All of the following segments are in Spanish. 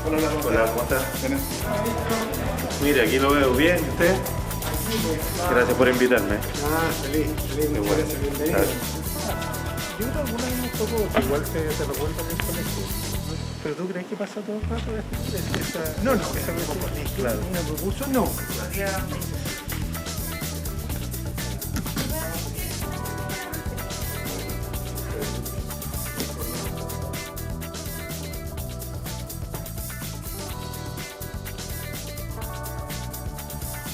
Hola, ¿cómo estás? Mire, aquí lo veo bien, ¿usted? Gracias por invitarme. Feliz, Qué bueno. bienvenido. Yo creo que alguna vez un poco igual te recuerdo en el colegio. ¿Pero tú crees que pasa todo el rato? No, esa cuestión, claro. ¿Una propuso? No.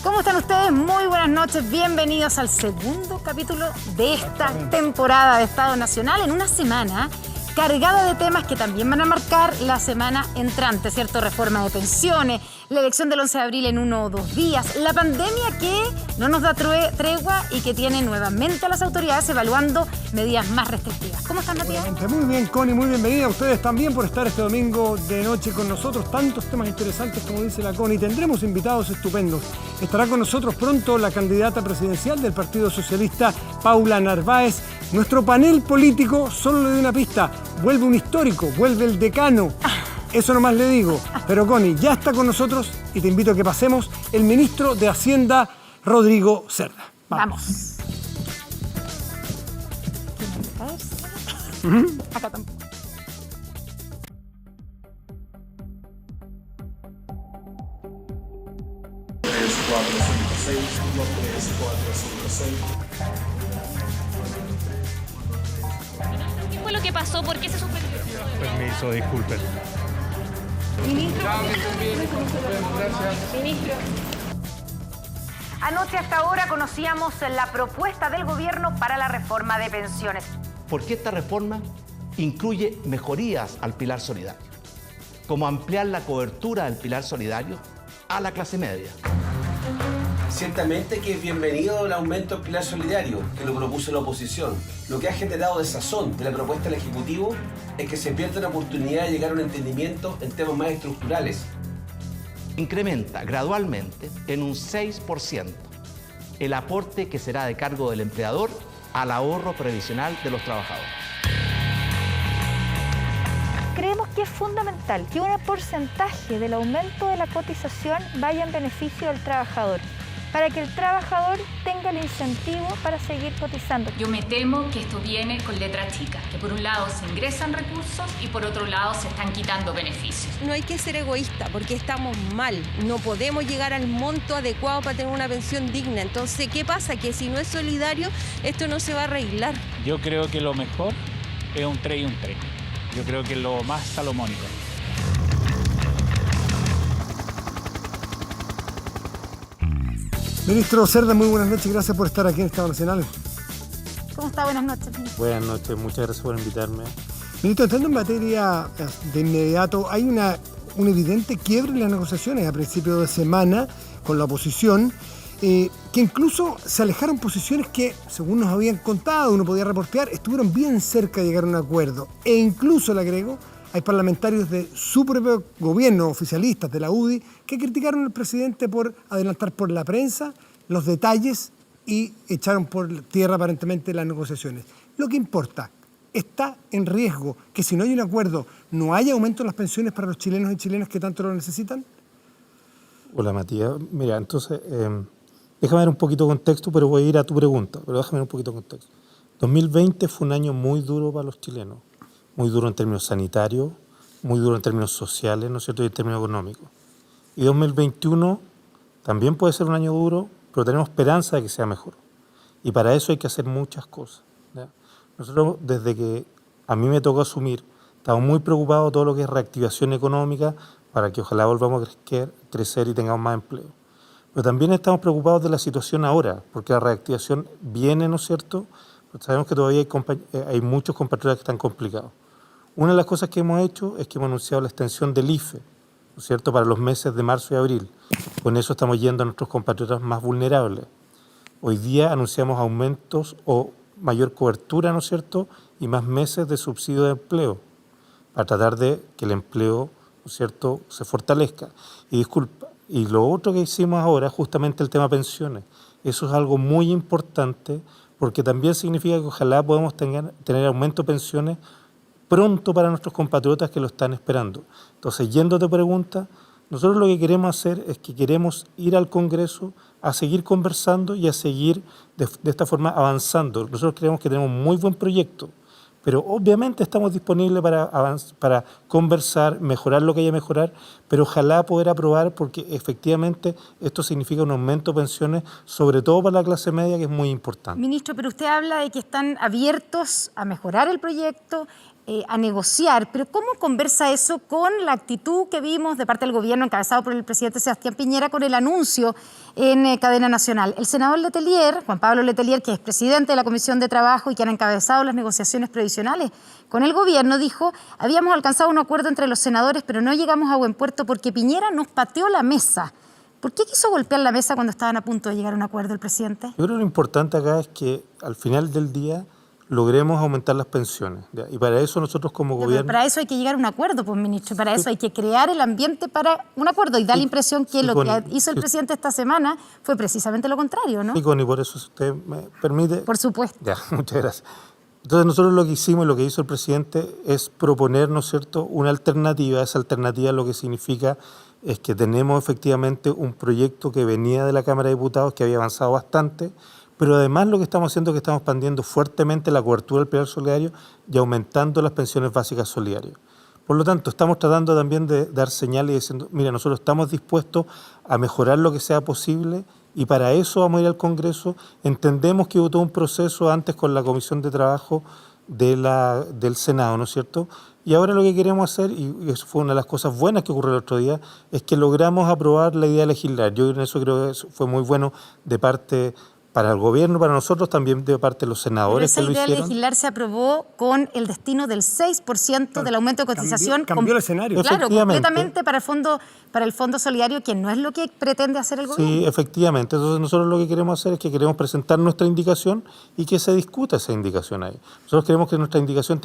¿Cómo están ustedes? Muy buenas noches, bienvenidos al segundo capítulo de esta temporada de Estado Nacional en una semana cargada de temas que también van a marcar la semana entrante, ¿cierto? Reforma de pensiones, la elección del 11 de abril en 1 o 2 días, la pandemia que no nos da tregua y que tiene nuevamente a las autoridades evaluando medidas más restrictivas. ¿Cómo están, Matías? Muy bien, Connie, muy bienvenida a ustedes también por estar este domingo de noche con nosotros. Tantos temas interesantes como dice la Connie. Tendremos invitados estupendos. Estará con nosotros pronto la candidata presidencial del Partido Socialista, Paula Narváez. Nuestro panel político, solo le doy una pista, vuelve un histórico, vuelve el decano. Eso nomás le digo. Pero Connie, ya está con nosotros y te invito a que pasemos el ministro de Hacienda, Rodrigo Cerda. Vamos. Acá tampoco. ¿Qué fue lo que pasó? ¿Por qué se suspendió? Permiso, disculpen. Anoche a esta hora conocíamos la propuesta del gobierno para la reforma de pensiones. Porque esta reforma incluye mejorías al pilar solidario, como ampliar la cobertura del pilar solidario a la clase media. Ciertamente que es bienvenido el aumento del pilar solidario que lo propuso la oposición. Lo que ha generado desazón de la propuesta del Ejecutivo es que se pierde la oportunidad de llegar a un entendimiento en temas más estructurales. Incrementa gradualmente en un 6% el aporte que será de cargo del empleador al ahorro previsional de los trabajadores. Creemos que es fundamental que un porcentaje del aumento de la cotización vaya en beneficio del trabajador, para que el trabajador tenga el incentivo para seguir cotizando. Yo me temo que esto viene con letra chica, que por un lado se ingresan recursos y por otro lado se están quitando beneficios. No hay que ser egoísta porque estamos mal, no podemos llegar al monto adecuado para tener una pensión digna. Entonces, ¿qué pasa? Que si no es solidario, esto no se va a arreglar. Yo creo que lo mejor es un 3 y un 3. Yo creo que es lo más salomónico. Ministro Cerda, muy buenas noches, gracias por estar aquí en Estado Nacional. ¿Cómo está? Buenas noches. Buenas noches, muchas gracias por invitarme. Ministro, entrando en materia de inmediato, hay un evidente quiebre en las negociaciones a principios de semana con la oposición, que incluso se alejaron posiciones que, según nos habían contado, uno podía reportear, estuvieron bien cerca de llegar a un acuerdo. E incluso, le agrego, hay parlamentarios de su propio gobierno, oficialistas de la UDI, que criticaron al presidente por adelantar por la prensa los detalles y echaron por tierra aparentemente las negociaciones. Lo que importa, está en riesgo que si no hay un acuerdo, no haya aumento en las pensiones para los chilenos y chilenas que tanto lo necesitan. Hola, Matías. Mira, entonces, déjame dar un poquito de contexto, pero voy a ir a tu pregunta, pero déjame dar un poquito de contexto. 2020 fue un año muy duro para los chilenos. Muy duro en términos sanitarios, muy duro en términos sociales, ¿no es cierto?, y en términos económicos. Y 2021 también puede ser un año duro, pero tenemos esperanza de que sea mejor. Y para eso hay que hacer muchas cosas, ¿ya? Nosotros, desde que a mí me tocó asumir, estamos muy preocupados de todo lo que es reactivación económica para que ojalá volvamos a crecer y tengamos más empleo. Pero también estamos preocupados de la situación ahora, porque la reactivación viene, ¿no es cierto?, pero sabemos que todavía hay muchos compatriotas que están complicados. Una de las cosas que hemos hecho es que hemos anunciado la extensión del IFE, ¿no es cierto?, para los meses de marzo y abril. Con eso estamos yendo a nuestros compatriotas más vulnerables. Hoy día anunciamos aumentos o mayor cobertura, ¿no es cierto?, y más meses de subsidio de empleo, para tratar de que el empleo, ¿no es cierto?, se fortalezca. Y lo otro que hicimos ahora, justamente el tema pensiones. Eso es algo muy importante, porque también significa que ojalá podamos tener aumento de pensiones pronto para nuestros compatriotas que lo están esperando. Entonces, yendo a tu pregunta, nosotros lo que queremos hacer es que queremos ir al Congreso a seguir conversando y a seguir de esta forma avanzando. Nosotros creemos que tenemos un muy buen proyecto, pero obviamente estamos disponibles para conversar, mejorar lo que haya que mejorar, pero ojalá poder aprobar, porque efectivamente esto significa un aumento de pensiones, sobre todo para la clase media, que es muy importante. Ministro, pero usted habla de que están abiertos a mejorar el proyecto, a negociar, pero ¿cómo conversa eso con la actitud que vimos de parte del gobierno encabezado por el presidente Sebastián Piñera con el anuncio en cadena nacional? El senador Letelier, Juan Pablo Letelier, que es presidente de la Comisión de Trabajo y que han encabezado las negociaciones previsionales con el gobierno, dijo: habíamos alcanzado un acuerdo entre los senadores, pero no llegamos a buen puerto porque Piñera nos pateó la mesa. ¿Por qué quiso golpear la mesa cuando estaban a punto de llegar a un acuerdo el presidente? Yo creo que lo importante acá es que al final del día logremos aumentar las pensiones, ¿ya? Y para eso nosotros como gobierno... Para eso hay que llegar a un acuerdo, pues, ministro, para eso hay que crear el ambiente para un acuerdo, y da la impresión que lo que hizo el presidente esta semana fue precisamente lo contrario, ¿no? Sí, Connie, por eso, si usted me permite... Por supuesto. Ya, muchas gracias. Entonces nosotros lo que hicimos y lo que hizo el presidente es proponer, ¿no es cierto?, una alternativa. Esa alternativa lo que significa es que tenemos efectivamente un proyecto que venía de la Cámara de Diputados, que había avanzado bastante, pero además lo que estamos haciendo es que estamos expandiendo fuertemente la cobertura del pilar solidario y aumentando las pensiones básicas solidarias. Por lo tanto, estamos tratando también de dar señales y diciendo, mira, nosotros estamos dispuestos a mejorar lo que sea posible y para eso vamos a ir al Congreso. Entendemos que hubo todo un proceso antes con la Comisión de Trabajo del Senado, ¿no es cierto? Y ahora lo que queremos hacer, y eso fue una de las cosas buenas que ocurrió el otro día, es que logramos aprobar la idea de legislar. Yo en eso creo que eso fue muy bueno de parte para el gobierno, para nosotros, también de parte de los senadores que lo hicieron. Esa idea de legislar se aprobó con el destino del 6% del aumento de cotización. Cambió el escenario. Claro, completamente para el fondo solidario, que no es lo que pretende hacer el gobierno. Sí, efectivamente. Entonces nosotros lo que queremos hacer es que queremos presentar nuestra indicación y que se discuta esa indicación ahí. Nosotros queremos que nuestra indicación,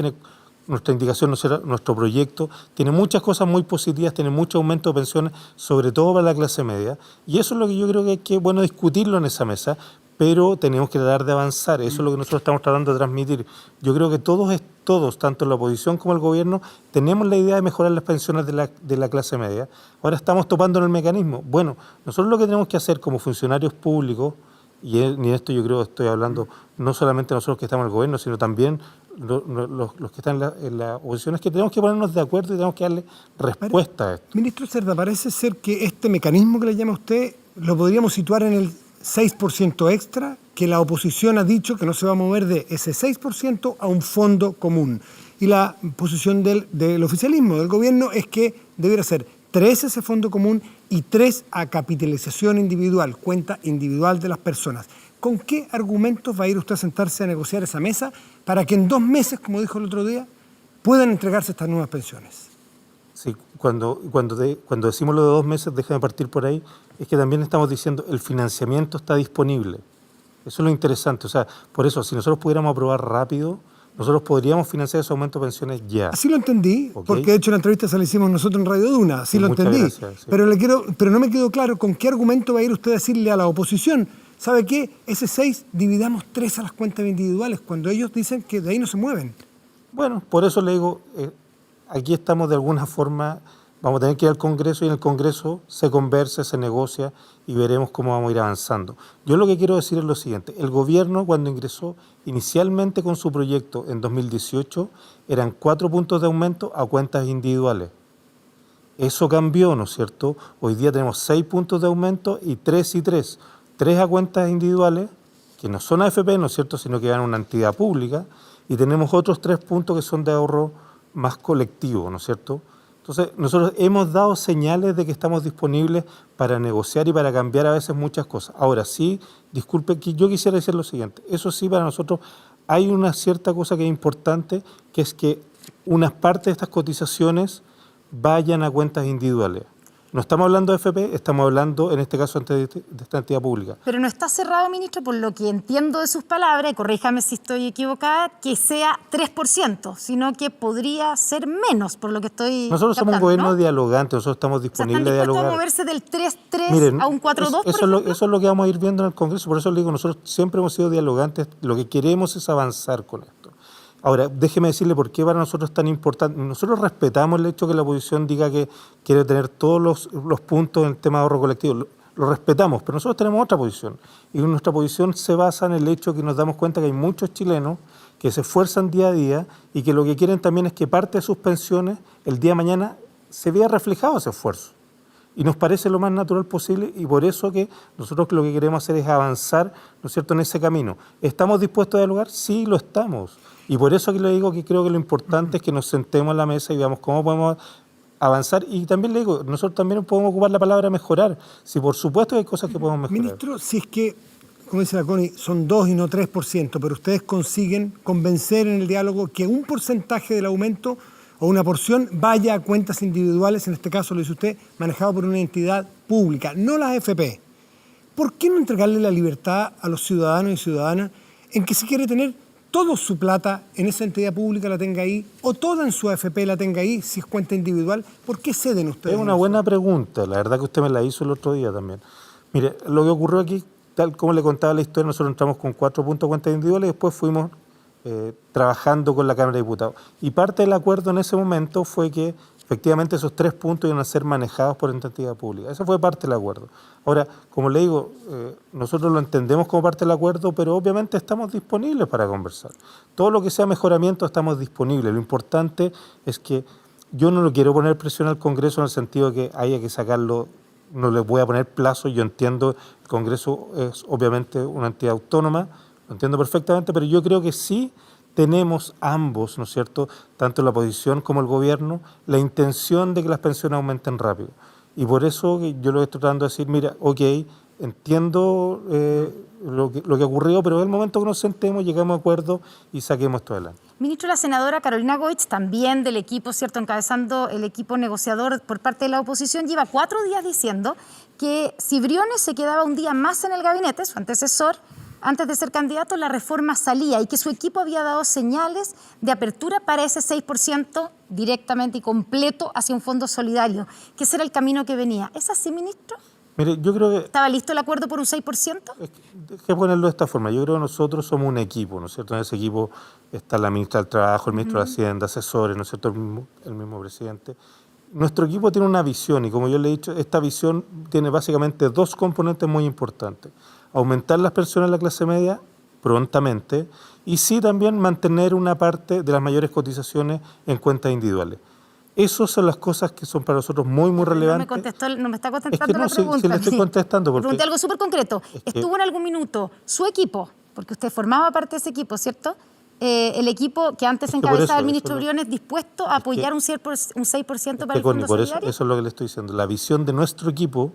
nuestro proyecto, tiene muchas cosas muy positivas, tiene mucho aumento de pensiones, sobre todo para la clase media. Y eso es lo que yo creo que hay que, bueno, discutirlo en esa mesa, pero tenemos que tratar de avanzar. Eso es lo que nosotros estamos tratando de transmitir. Yo creo que todos, tanto la oposición como el gobierno, tenemos la idea de mejorar las pensiones de la clase media. Ahora estamos topando en el mecanismo. Bueno, nosotros lo que tenemos que hacer como funcionarios públicos, y en esto yo creo que estoy hablando no solamente nosotros que estamos en el gobierno, sino también los que están en la oposición, es que tenemos que ponernos de acuerdo y tenemos que darle respuesta a esto. Ministro Cerda, parece ser que este mecanismo que le llama usted lo podríamos situar en el 6% extra, que la oposición ha dicho que no se va a mover de ese 6% a un fondo común. Y la posición del oficialismo, del gobierno, es que debiera ser 3 ese fondo común y 3 a capitalización individual, cuenta individual de las personas. ¿Con qué argumentos va a ir usted a sentarse a negociar esa mesa para que en 2 meses, como dijo el otro día, puedan entregarse estas nuevas pensiones? Sí, cuando decimos lo de 2 meses, déjame partir por ahí, es que también estamos diciendo el financiamiento está disponible. Eso es lo interesante. O sea, por eso, si nosotros pudiéramos aprobar rápido, nosotros podríamos financiar ese aumento de pensiones ya. Así lo entendí, ¿Okay? Porque de hecho la entrevista se la hicimos nosotros en Radio Duna, así lo entendí. Gracias, sí. Pero no me quedó claro con qué argumento va a ir usted a decirle a la oposición, ¿sabe qué? Ese 6 dividamos 3 a las cuentas individuales, cuando ellos dicen que de ahí no se mueven. Bueno, por eso le digo, aquí estamos de alguna forma, vamos a tener que ir al Congreso y en el Congreso se conversa, se negocia y veremos cómo vamos a ir avanzando. Yo lo que quiero decir es lo siguiente, el gobierno cuando ingresó inicialmente con su proyecto en 2018 eran 4 puntos de aumento a cuentas individuales. Eso cambió, ¿no es cierto? Hoy día tenemos 6 puntos de aumento y 3 y 3. 3 a cuentas individuales, que no son AFP, ¿no es cierto?, sino que van a una entidad pública, y tenemos otros 3 puntos que son de ahorro más colectivo, ¿no es cierto? Entonces, nosotros hemos dado señales de que estamos disponibles para negociar y para cambiar a veces muchas cosas. Ahora sí, disculpe, yo quisiera decir lo siguiente, eso sí, para nosotros hay una cierta cosa que es importante, que es que unas partes de estas cotizaciones vayan a cuentas individuales. No estamos hablando de FP, estamos hablando, en este caso, de esta entidad pública. Pero no está cerrado, ministro, por lo que entiendo de sus palabras, y corríjame si estoy equivocada, que sea 3%, sino que podría ser menos, por lo que estoy Nosotros somos un gobierno, ¿no?, dialogante, nosotros estamos disponibles a dialogar. ¿Están dispuestos a moverse del 3-3 a un 4-2, eso es lo que vamos a ir viendo en el Congreso, por eso le digo, nosotros siempre hemos sido dialogantes, lo que queremos es avanzar con esto. Ahora, déjeme decirle por qué para nosotros es tan importante. Nosotros respetamos el hecho que la oposición diga que quiere tener todos los puntos en el tema de ahorro colectivo. Lo respetamos, pero nosotros tenemos otra posición. Y nuestra posición se basa en el hecho que nos damos cuenta que hay muchos chilenos que se esfuerzan día a día y que lo que quieren también es que parte de sus pensiones el día de mañana se vea reflejado ese esfuerzo. Y nos parece lo más natural posible y por eso que nosotros lo que queremos hacer es avanzar, ¿no es cierto?, en ese camino. ¿Estamos dispuestos a dialogar? Sí, lo estamos. Y por eso que le digo que creo que lo importante es que nos sentemos en la mesa y veamos cómo podemos avanzar. Y también le digo, nosotros también podemos ocupar la palabra mejorar. Si por supuesto hay cosas que podemos mejorar. Ministro, si es que, como dice la Connie, son 2 y no 3%, pero ustedes consiguen convencer en el diálogo que un porcentaje del aumento o una porción vaya a cuentas individuales, en este caso lo dice usted, manejado por una entidad pública, no las AFP. ¿Por qué no entregarle la libertad a los ciudadanos y ciudadanas en que si quiere tener toda su plata en esa entidad pública la tenga ahí o toda en su AFP la tenga ahí si es cuenta individual? ¿Por qué ceden ustedes? Es una buena pregunta, la verdad que usted me la hizo el otro día también. Mire, lo que ocurrió aquí, tal como le contaba la historia, nosotros entramos con 4 puntos de cuentas individuales y después fuimos trabajando con la Cámara de Diputados. Y parte del acuerdo en ese momento fue que efectivamente esos 3 puntos iban a ser manejados por entidad pública. Esa fue parte del acuerdo. Ahora, como le digo, nosotros lo entendemos como parte del acuerdo, pero obviamente estamos disponibles para conversar. Todo lo que sea mejoramiento estamos disponibles. Lo importante es que yo no lo quiero poner presión al Congreso en el sentido de que haya que sacarlo, no le voy a poner plazo. Yo entiendo, el Congreso es obviamente una entidad autónoma, lo entiendo perfectamente, pero yo creo que sí tenemos ambos, ¿no es cierto?, tanto la oposición como el gobierno, la intención de que las pensiones aumenten rápido. Y por eso yo lo estoy tratando de decir, mira, ok, entiendo lo que ocurrió, pero es el momento que nos sentemos, llegamos a acuerdo y saquemos esto adelante. Ministro, la senadora Carolina Goich, también del equipo, ¿cierto?, encabezando el equipo negociador por parte de la oposición, lleva 4 días diciendo que si Briones se quedaba un día más en el gabinete, su antecesor, antes de ser candidato, la reforma salía y que su equipo había dado señales de apertura para ese 6% directamente y completo hacia un fondo solidario, que ese era el camino que venía. ¿Es así, ministro? Mire, yo creo que... ¿Estaba listo el acuerdo por un 6%? Déjeme ponerlo de esta forma. Yo creo que nosotros somos un equipo, ¿no es cierto? En ese equipo está la ministra del Trabajo, el ministro de Hacienda, asesores, ¿no es cierto? El mismo presidente. Nuestro equipo tiene una visión y, como yo le he dicho, esta visión tiene básicamente 2 componentes muy importantes. Aumentar las pensiones de la clase media prontamente y sí también mantener una parte de las mayores cotizaciones en cuentas individuales. Esas son las cosas que son para nosotros muy, muy relevantes. No me está contestando es que no, la pregunta. Si le estoy contestando. Le pregunté algo súper concreto. ¿Estuvo en algún minuto su equipo, porque usted formaba parte de ese equipo, ¿cierto? El equipo que antes encabezaba el ministro Briones, dispuesto a apoyar un 6% para el Fondo Solidario? Eso es lo que le estoy diciendo. La visión de nuestro equipo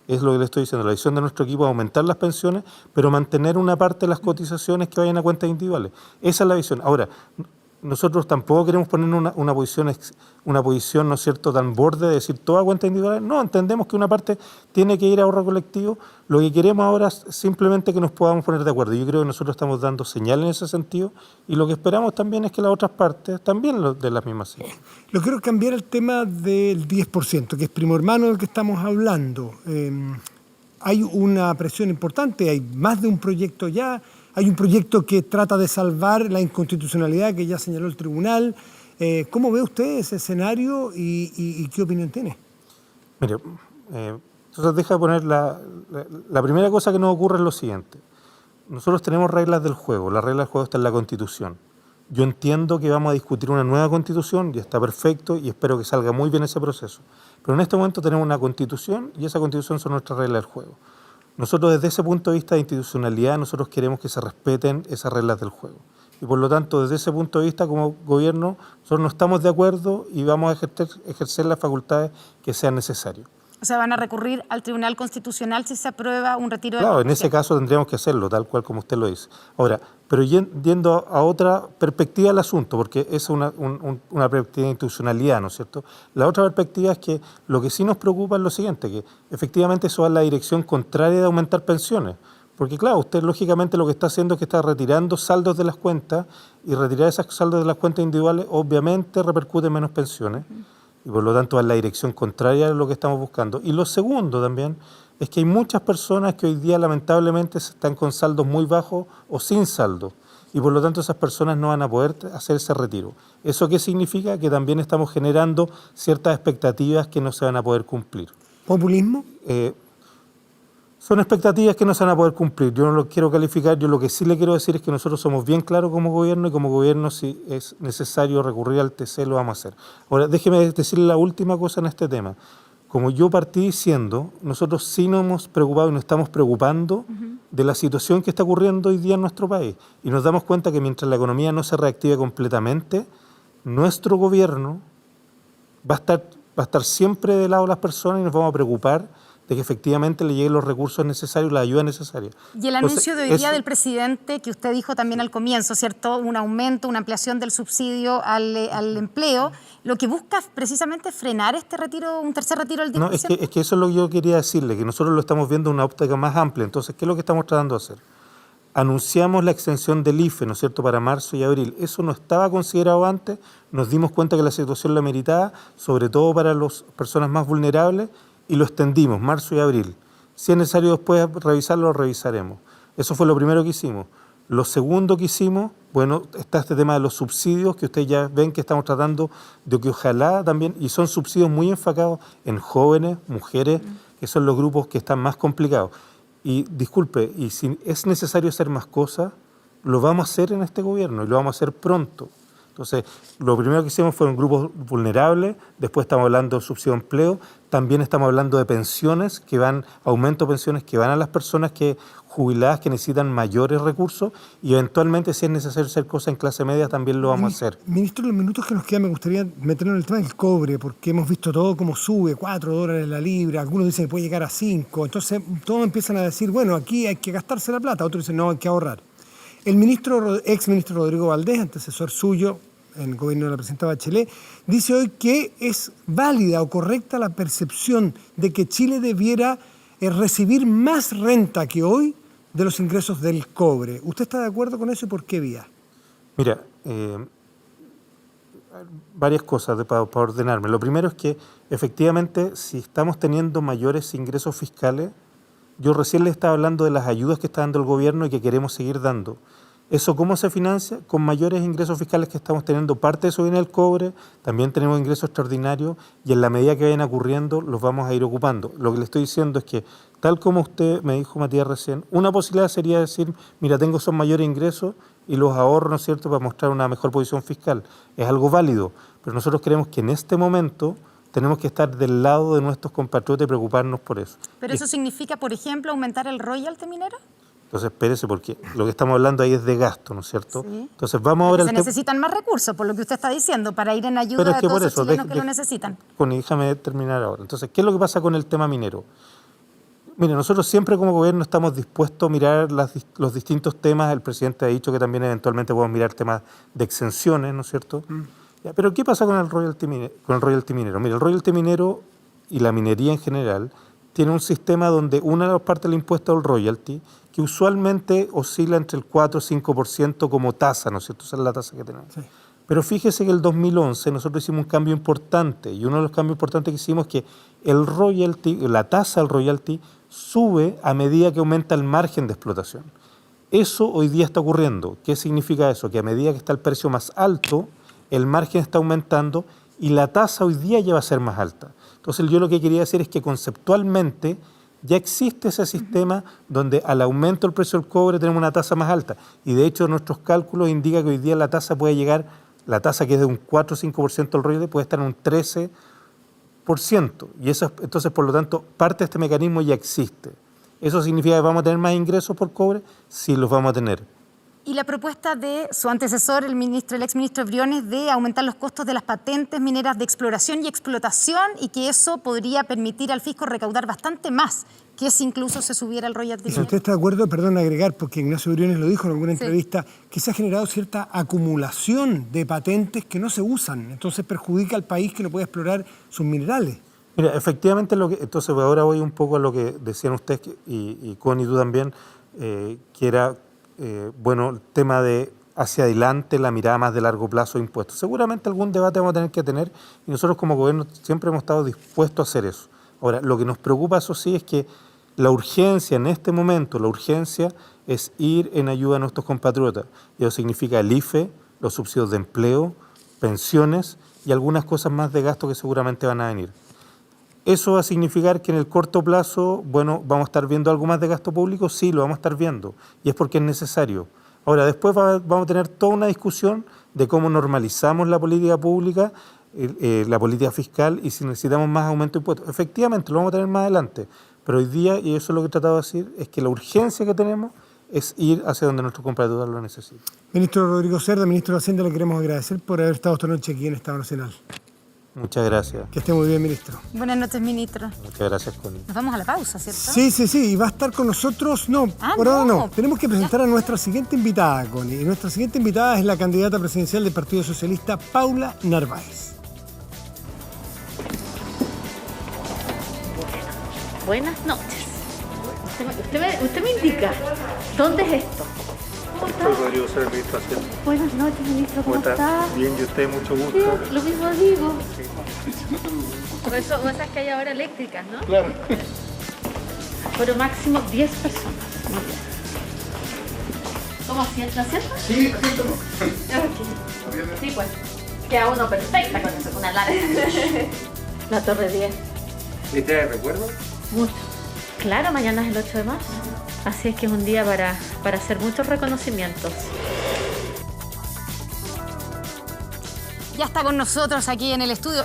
es lo que le estoy diciendo. La visión de nuestro equipo es aumentar las pensiones, pero mantener una parte de las cotizaciones que vayan a cuentas individuales. Esa es la visión. Ahora, nosotros tampoco queremos poner una posición, ¿no es cierto?, tan borde de decir toda cuenta individual. No, entendemos que una parte tiene que ir a ahorro colectivo. Lo que queremos ahora es simplemente que nos podamos poner de acuerdo. Yo creo que nosotros estamos dando señales en ese sentido y lo que esperamos también es que las otras partes también lo den las mismas señales. Lo quiero cambiar al tema del 10%, que es primo hermano del que estamos hablando. Hay una presión importante, hay más de un proyecto ya. Hay un proyecto que trata de salvar la inconstitucionalidad que ya señaló el tribunal. ¿Cómo ve usted ese escenario y qué opinión tiene? Mire, entonces deja de poner la primera cosa que nos ocurre es lo siguiente. Nosotros tenemos reglas del juego. La regla del juego está en la Constitución. Yo entiendo que vamos a discutir una nueva Constitución y está perfecto y espero que salga muy bien ese proceso. Pero en este momento tenemos una Constitución y esa Constitución son nuestras reglas del juego. Nosotros desde ese punto de vista de institucionalidad, nosotros queremos que se respeten esas reglas del juego. Y por lo tanto, desde ese punto de vista, como gobierno, nosotros no estamos de acuerdo y vamos a ejercer las facultades que sean necesarias. O sea, van a recurrir al Tribunal Constitucional si se aprueba un retiro de... Claro, en ese caso tendríamos que hacerlo, tal cual como usted lo dice. Ahora, pero yendo a otra perspectiva del asunto, porque es una perspectiva de institucionalidad, ¿no es cierto? La otra perspectiva es que lo que sí nos preocupa es lo siguiente, que efectivamente eso va en la dirección contraria de aumentar pensiones. Porque claro, usted lógicamente lo que está haciendo es que está retirando saldos de las cuentas y retirar esos saldos de las cuentas individuales obviamente repercute en menos pensiones. Y por lo tanto va en la dirección contraria de lo que estamos buscando. Y lo segundo también es que hay muchas personas que hoy día lamentablemente están con saldos muy bajos o sin saldo. y por lo tanto esas personas no van a poder hacer ese retiro. ¿Eso qué significa? Que también estamos generando ciertas expectativas que no se van a poder cumplir. ¿Populismo? Son expectativas que no se van a poder cumplir. Yo no lo quiero calificar, yo lo que sí le quiero decir es que nosotros somos bien claros como gobierno y como gobierno si es necesario recurrir al TC lo vamos a hacer. Ahora, déjeme decirle la última cosa en este tema. Como yo partí diciendo, nosotros sí nos hemos preocupado y nos estamos preocupando de la situación que está ocurriendo hoy día en nuestro país. Y nos damos cuenta que mientras la economía no se reactive completamente, nuestro gobierno va a estar siempre del lado de las personas y nos vamos a preocupar de que efectivamente le lleguen los recursos necesarios, la ayuda necesaria. Y el anuncio de hoy día del presidente, que usted dijo también al comienzo, ¿cierto? Un aumento, una ampliación del subsidio al empleo, lo que busca precisamente frenar este retiro, un tercer retiro del 10%. No, es que eso es lo que yo quería decirle, que nosotros lo estamos viendo en una óptica más amplia. Entonces, ¿qué es lo que estamos tratando de hacer? Anunciamos la extensión del IFE, ¿no es cierto?, para marzo y abril. Eso no estaba considerado antes, nos dimos cuenta que la situación lo meritaba, sobre todo para las personas más vulnerables, y lo extendimos, marzo y abril. Si es necesario después revisarlo, lo revisaremos. Eso fue lo primero que hicimos. Lo segundo que hicimos, bueno, está este tema de los subsidios, que ustedes ya ven que estamos tratando de que ojalá también, y son subsidios muy enfocados en jóvenes, mujeres, que son los grupos que están más complicados. Y disculpe, y si es necesario hacer más cosas, lo vamos a hacer en este gobierno y lo vamos a hacer pronto. Entonces, lo primero que hicimos fueron grupos vulnerables, después estamos hablando de subsidio de empleo, también estamos hablando de pensiones, aumento de pensiones que van a las personas jubiladas que necesitan mayores recursos y eventualmente si es necesario hacer cosas en clase media también lo vamos a hacer. Ministro, en los minutos que nos quedan me gustaría meternos en el tema del cobre, porque hemos visto todo cómo sube, $4 la libra, algunos dicen que puede llegar a 5, entonces todos empiezan a decir, bueno, aquí hay que gastarse la plata, otros dicen, no, hay que ahorrar. El ex ministro Rodrigo Valdés, antecesor suyo en el gobierno de la presidenta Bachelet, dice hoy que es válida o correcta la percepción de que Chile debiera recibir más renta que hoy de los ingresos del cobre. ¿Usted está de acuerdo con eso y por qué vía? Mira, varias cosas para ordenarme. Lo primero es que efectivamente si estamos teniendo mayores ingresos fiscales, yo recién le estaba hablando de las ayudas que está dando el gobierno y que queremos seguir dando. ¿Eso cómo se financia? Con mayores ingresos fiscales que estamos teniendo. Parte de eso viene del cobre, también tenemos ingresos extraordinarios y en la medida que vayan ocurriendo los vamos a ir ocupando. Lo que le estoy diciendo es que, tal como usted me dijo, Matías, recién, una posibilidad sería decir, mira, tengo esos mayores ingresos y los ahorro, ¿no es cierto?, para mostrar una mejor posición fiscal. Es algo válido, pero nosotros creemos que en este momento tenemos que estar del lado de nuestros compatriotas y preocuparnos por eso. ¿Pero eso significa, por ejemplo, aumentar el royalty minero? Entonces, espérese, porque lo que estamos hablando ahí es de gasto, ¿no es cierto? Sí. Entonces, vamos ahora Se necesitan más recursos, por lo que usted está diciendo, para ir en ayuda a todos los chilenos que lo necesitan. Bueno, déjame terminar ahora. Entonces, ¿qué es lo que pasa con el tema minero? Mire, nosotros siempre como gobierno estamos dispuestos a mirar los distintos temas. El presidente ha dicho que también eventualmente podemos mirar temas de exenciones, ¿no es cierto? Ya, pero ¿qué pasa con el royalty minero? Mire, el royalty minero y la minería en general tiene un sistema donde una de las partes del impuesto al royalty, que usualmente oscila entre el 4 y 5% como tasa, ¿no es cierto? Esa es la tasa que tenemos. Sí. Pero fíjese que en el 2011 nosotros hicimos un cambio importante, y uno de los cambios importantes que hicimos es que el royalty, la tasa del royalty sube a medida que aumenta el margen de explotación. Eso hoy día está ocurriendo. ¿Qué significa eso? Que a medida que está el precio más alto, el margen está aumentando y la tasa hoy día ya va a ser más alta. Entonces yo lo que quería decir es que conceptualmente ya existe ese sistema donde al aumento del precio del cobre tenemos una tasa más alta. Y de hecho nuestros cálculos indican que hoy día la tasa puede llegar, la tasa que es de un 4 o 5% del royalty puede estar en un 13%. Y eso, entonces, por lo tanto, parte de este mecanismo ya existe. ¿Eso significa que vamos a tener más ingresos por cobre? Sí, los vamos a tener. Y la propuesta de su antecesor, el ex ministro Briones, de aumentar los costos de las patentes mineras de exploración y explotación y que eso podría permitir al fisco recaudar bastante más que si incluso se subiera el royalty. Si usted está de acuerdo, perdón, agregar, porque Ignacio Briones lo dijo en alguna entrevista, que se ha generado cierta acumulación de patentes que no se usan, entonces perjudica al país que no puede explorar sus minerales. Mira, efectivamente, entonces ahora voy un poco a lo que decían ustedes, y Connie, tú también, que era... bueno, el tema de hacia adelante, la mirada más de largo plazo de impuestos. Seguramente algún debate vamos a tener que tener y nosotros como gobierno siempre hemos estado dispuestos a hacer eso. Ahora, lo que nos preocupa, eso sí, es que la urgencia en este momento, la urgencia es ir en ayuda a nuestros compatriotas. Y eso significa el IFE, los subsidios de empleo, pensiones y algunas cosas más de gasto que seguramente van a venir. ¿Eso va a significar que en el corto plazo, bueno, vamos a estar viendo algo más de gasto público? Sí, lo vamos a estar viendo, y es porque es necesario. Ahora, después vamos a tener toda una discusión de cómo normalizamos la política pública, la política fiscal, y si necesitamos más aumento de impuestos. Efectivamente, lo vamos a tener más adelante, pero hoy día, y eso es lo que he tratado de decir, es que la urgencia que tenemos es ir hacia donde nuestros compatriotas lo necesitan. Ministro Rodrigo Cerda, ministro de Hacienda, le queremos agradecer por haber estado esta noche aquí en Estado Nacional. Muchas gracias. Que esté muy bien, ministro. Buenas noches, ministro. Muchas gracias, Connie. Nos vamos a la pausa, ¿cierto? Sí, y va a estar con nosotros, por ahora no. Tenemos que presentar a nuestra siguiente invitada, Connie. Y nuestra siguiente invitada es la candidata presidencial del Partido Socialista, Paula Narváez. Buenas noches. Usted me indica, ¿dónde es esto? ¿Cómo está? Soy Rodrigo Cerda, ministro de Hacienda. Buenas noches, ministro, ¿cómo está? Bien, y usted, mucho gusto. Bien, lo mismo digo. Por eso, esas que hay ahora eléctricas, ¿no? Claro. Pero máximo 10 personas. Muy bien. ¿Cómo sienta, cierto? Sí, siento. Sí, pues. Queda uno perfecta con eso, con una larga. La Torre 10. ¿Le trae recuerdo? Mucho. Claro, mañana es el 8 de marzo. Así es que es un día para hacer muchos reconocimientos. Ya está con nosotros aquí en el estudio.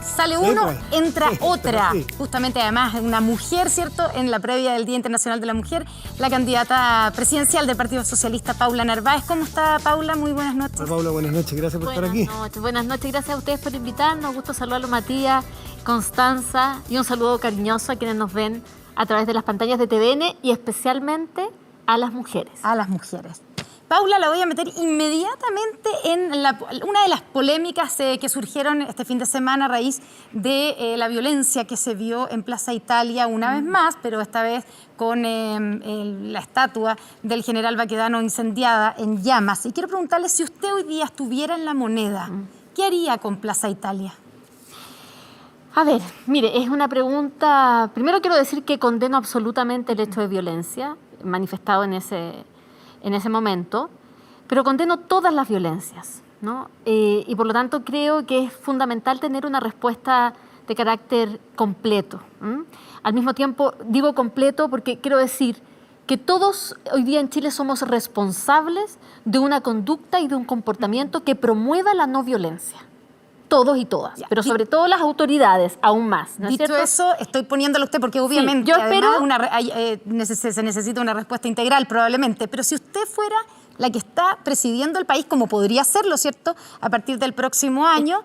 Sale uno, entra otra. Justamente, además, una mujer, ¿cierto? En la previa del Día Internacional de la Mujer, la candidata presidencial del Partido Socialista, Paula Narváez. ¿Cómo está, Paula? Muy buenas noches. Hola, Paula, buenas noches. Gracias por estar aquí. Buenas noches, gracias a ustedes por invitarnos. Gusto saludarlo, Matías, Constanza, y un saludo cariñoso a quienes nos ven a través de las pantallas de TVN y especialmente a las mujeres. A las mujeres. Paula, la voy a meter inmediatamente en una de las polémicas que surgieron este fin de semana a raíz de la violencia que se vio en Plaza Italia una vez más, pero esta vez con la estatua del general Baquedano incendiada en llamas. Y quiero preguntarle, si usted hoy día estuviera en La Moneda, ¿qué haría con Plaza Italia? A ver, mire, es una pregunta... Primero quiero decir que condeno absolutamente el hecho de violencia manifestado en ese momento, pero condeno todas las violencias, ¿no? Y por lo tanto creo que es fundamental tener una respuesta de carácter completo. Al mismo tiempo digo completo porque quiero decir que todos hoy día en Chile somos responsables de una conducta y de un comportamiento que promueva la no violencia. Todos y todas, pero sobre todo las autoridades, aún más. ¿No es cierto? Dicho eso, estoy poniéndolo a usted porque obviamente sí, yo espero... se necesita una respuesta integral probablemente, pero si usted fuera la que está presidiendo el país, como podría serlo, ¿cierto?, a partir del próximo año,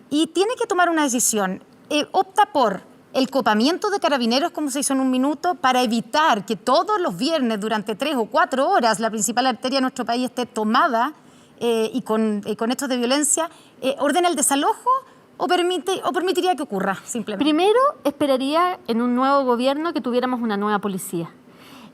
y tiene que tomar una decisión, opta por el copamiento de carabineros, como se hizo en un minuto, para evitar que todos los viernes durante 3 o 4 horas la principal arteria de nuestro país esté tomada y con hechos de violencia, ¿ordena el desalojo o permitiría que ocurra simplemente? Primero, esperaría en un nuevo gobierno que tuviéramos una nueva policía.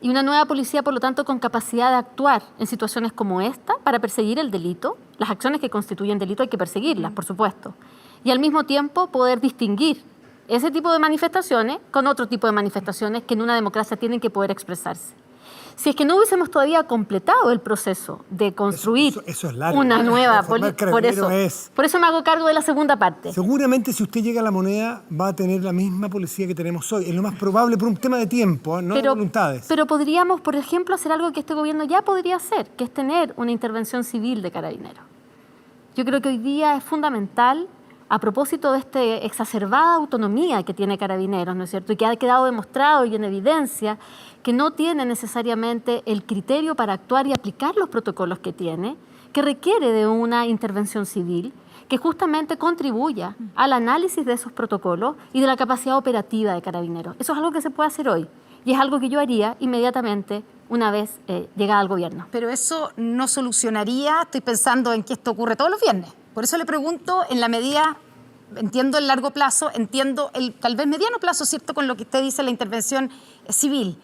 Y una nueva policía, por lo tanto, con capacidad de actuar en situaciones como esta para perseguir el delito. Las acciones que constituyen delito hay que perseguirlas, por supuesto. Y al mismo tiempo poder distinguir ese tipo de manifestaciones con otro tipo de manifestaciones que en una democracia tienen que poder expresarse. Si es que no hubiésemos todavía completado el proceso de construir eso es largo, una nueva política, por eso me hago cargo de la segunda parte. Seguramente si usted llega a La Moneda va a tener la misma policía que tenemos hoy. Es lo más probable por un tema de tiempo, no de voluntades. Pero podríamos, por ejemplo, hacer algo que este gobierno ya podría hacer, que es tener una intervención civil de carabineros. Yo creo que hoy día es fundamental, a propósito de esta exacerbada autonomía que tiene Carabineros, ¿no es cierto?, y que ha quedado demostrado y en evidencia que no tiene necesariamente el criterio para actuar y aplicar los protocolos que tiene, que requiere de una intervención civil que justamente contribuya al análisis de esos protocolos y de la capacidad operativa de Carabineros. Eso es algo que se puede hacer hoy y es algo que yo haría inmediatamente una vez llegada al gobierno. Pero eso no solucionaría, estoy pensando en que esto ocurre todos los viernes. Por eso le pregunto, en la medida, entiendo el largo plazo, entiendo el tal vez mediano plazo, ¿cierto?, con lo que usted dice, la intervención civil.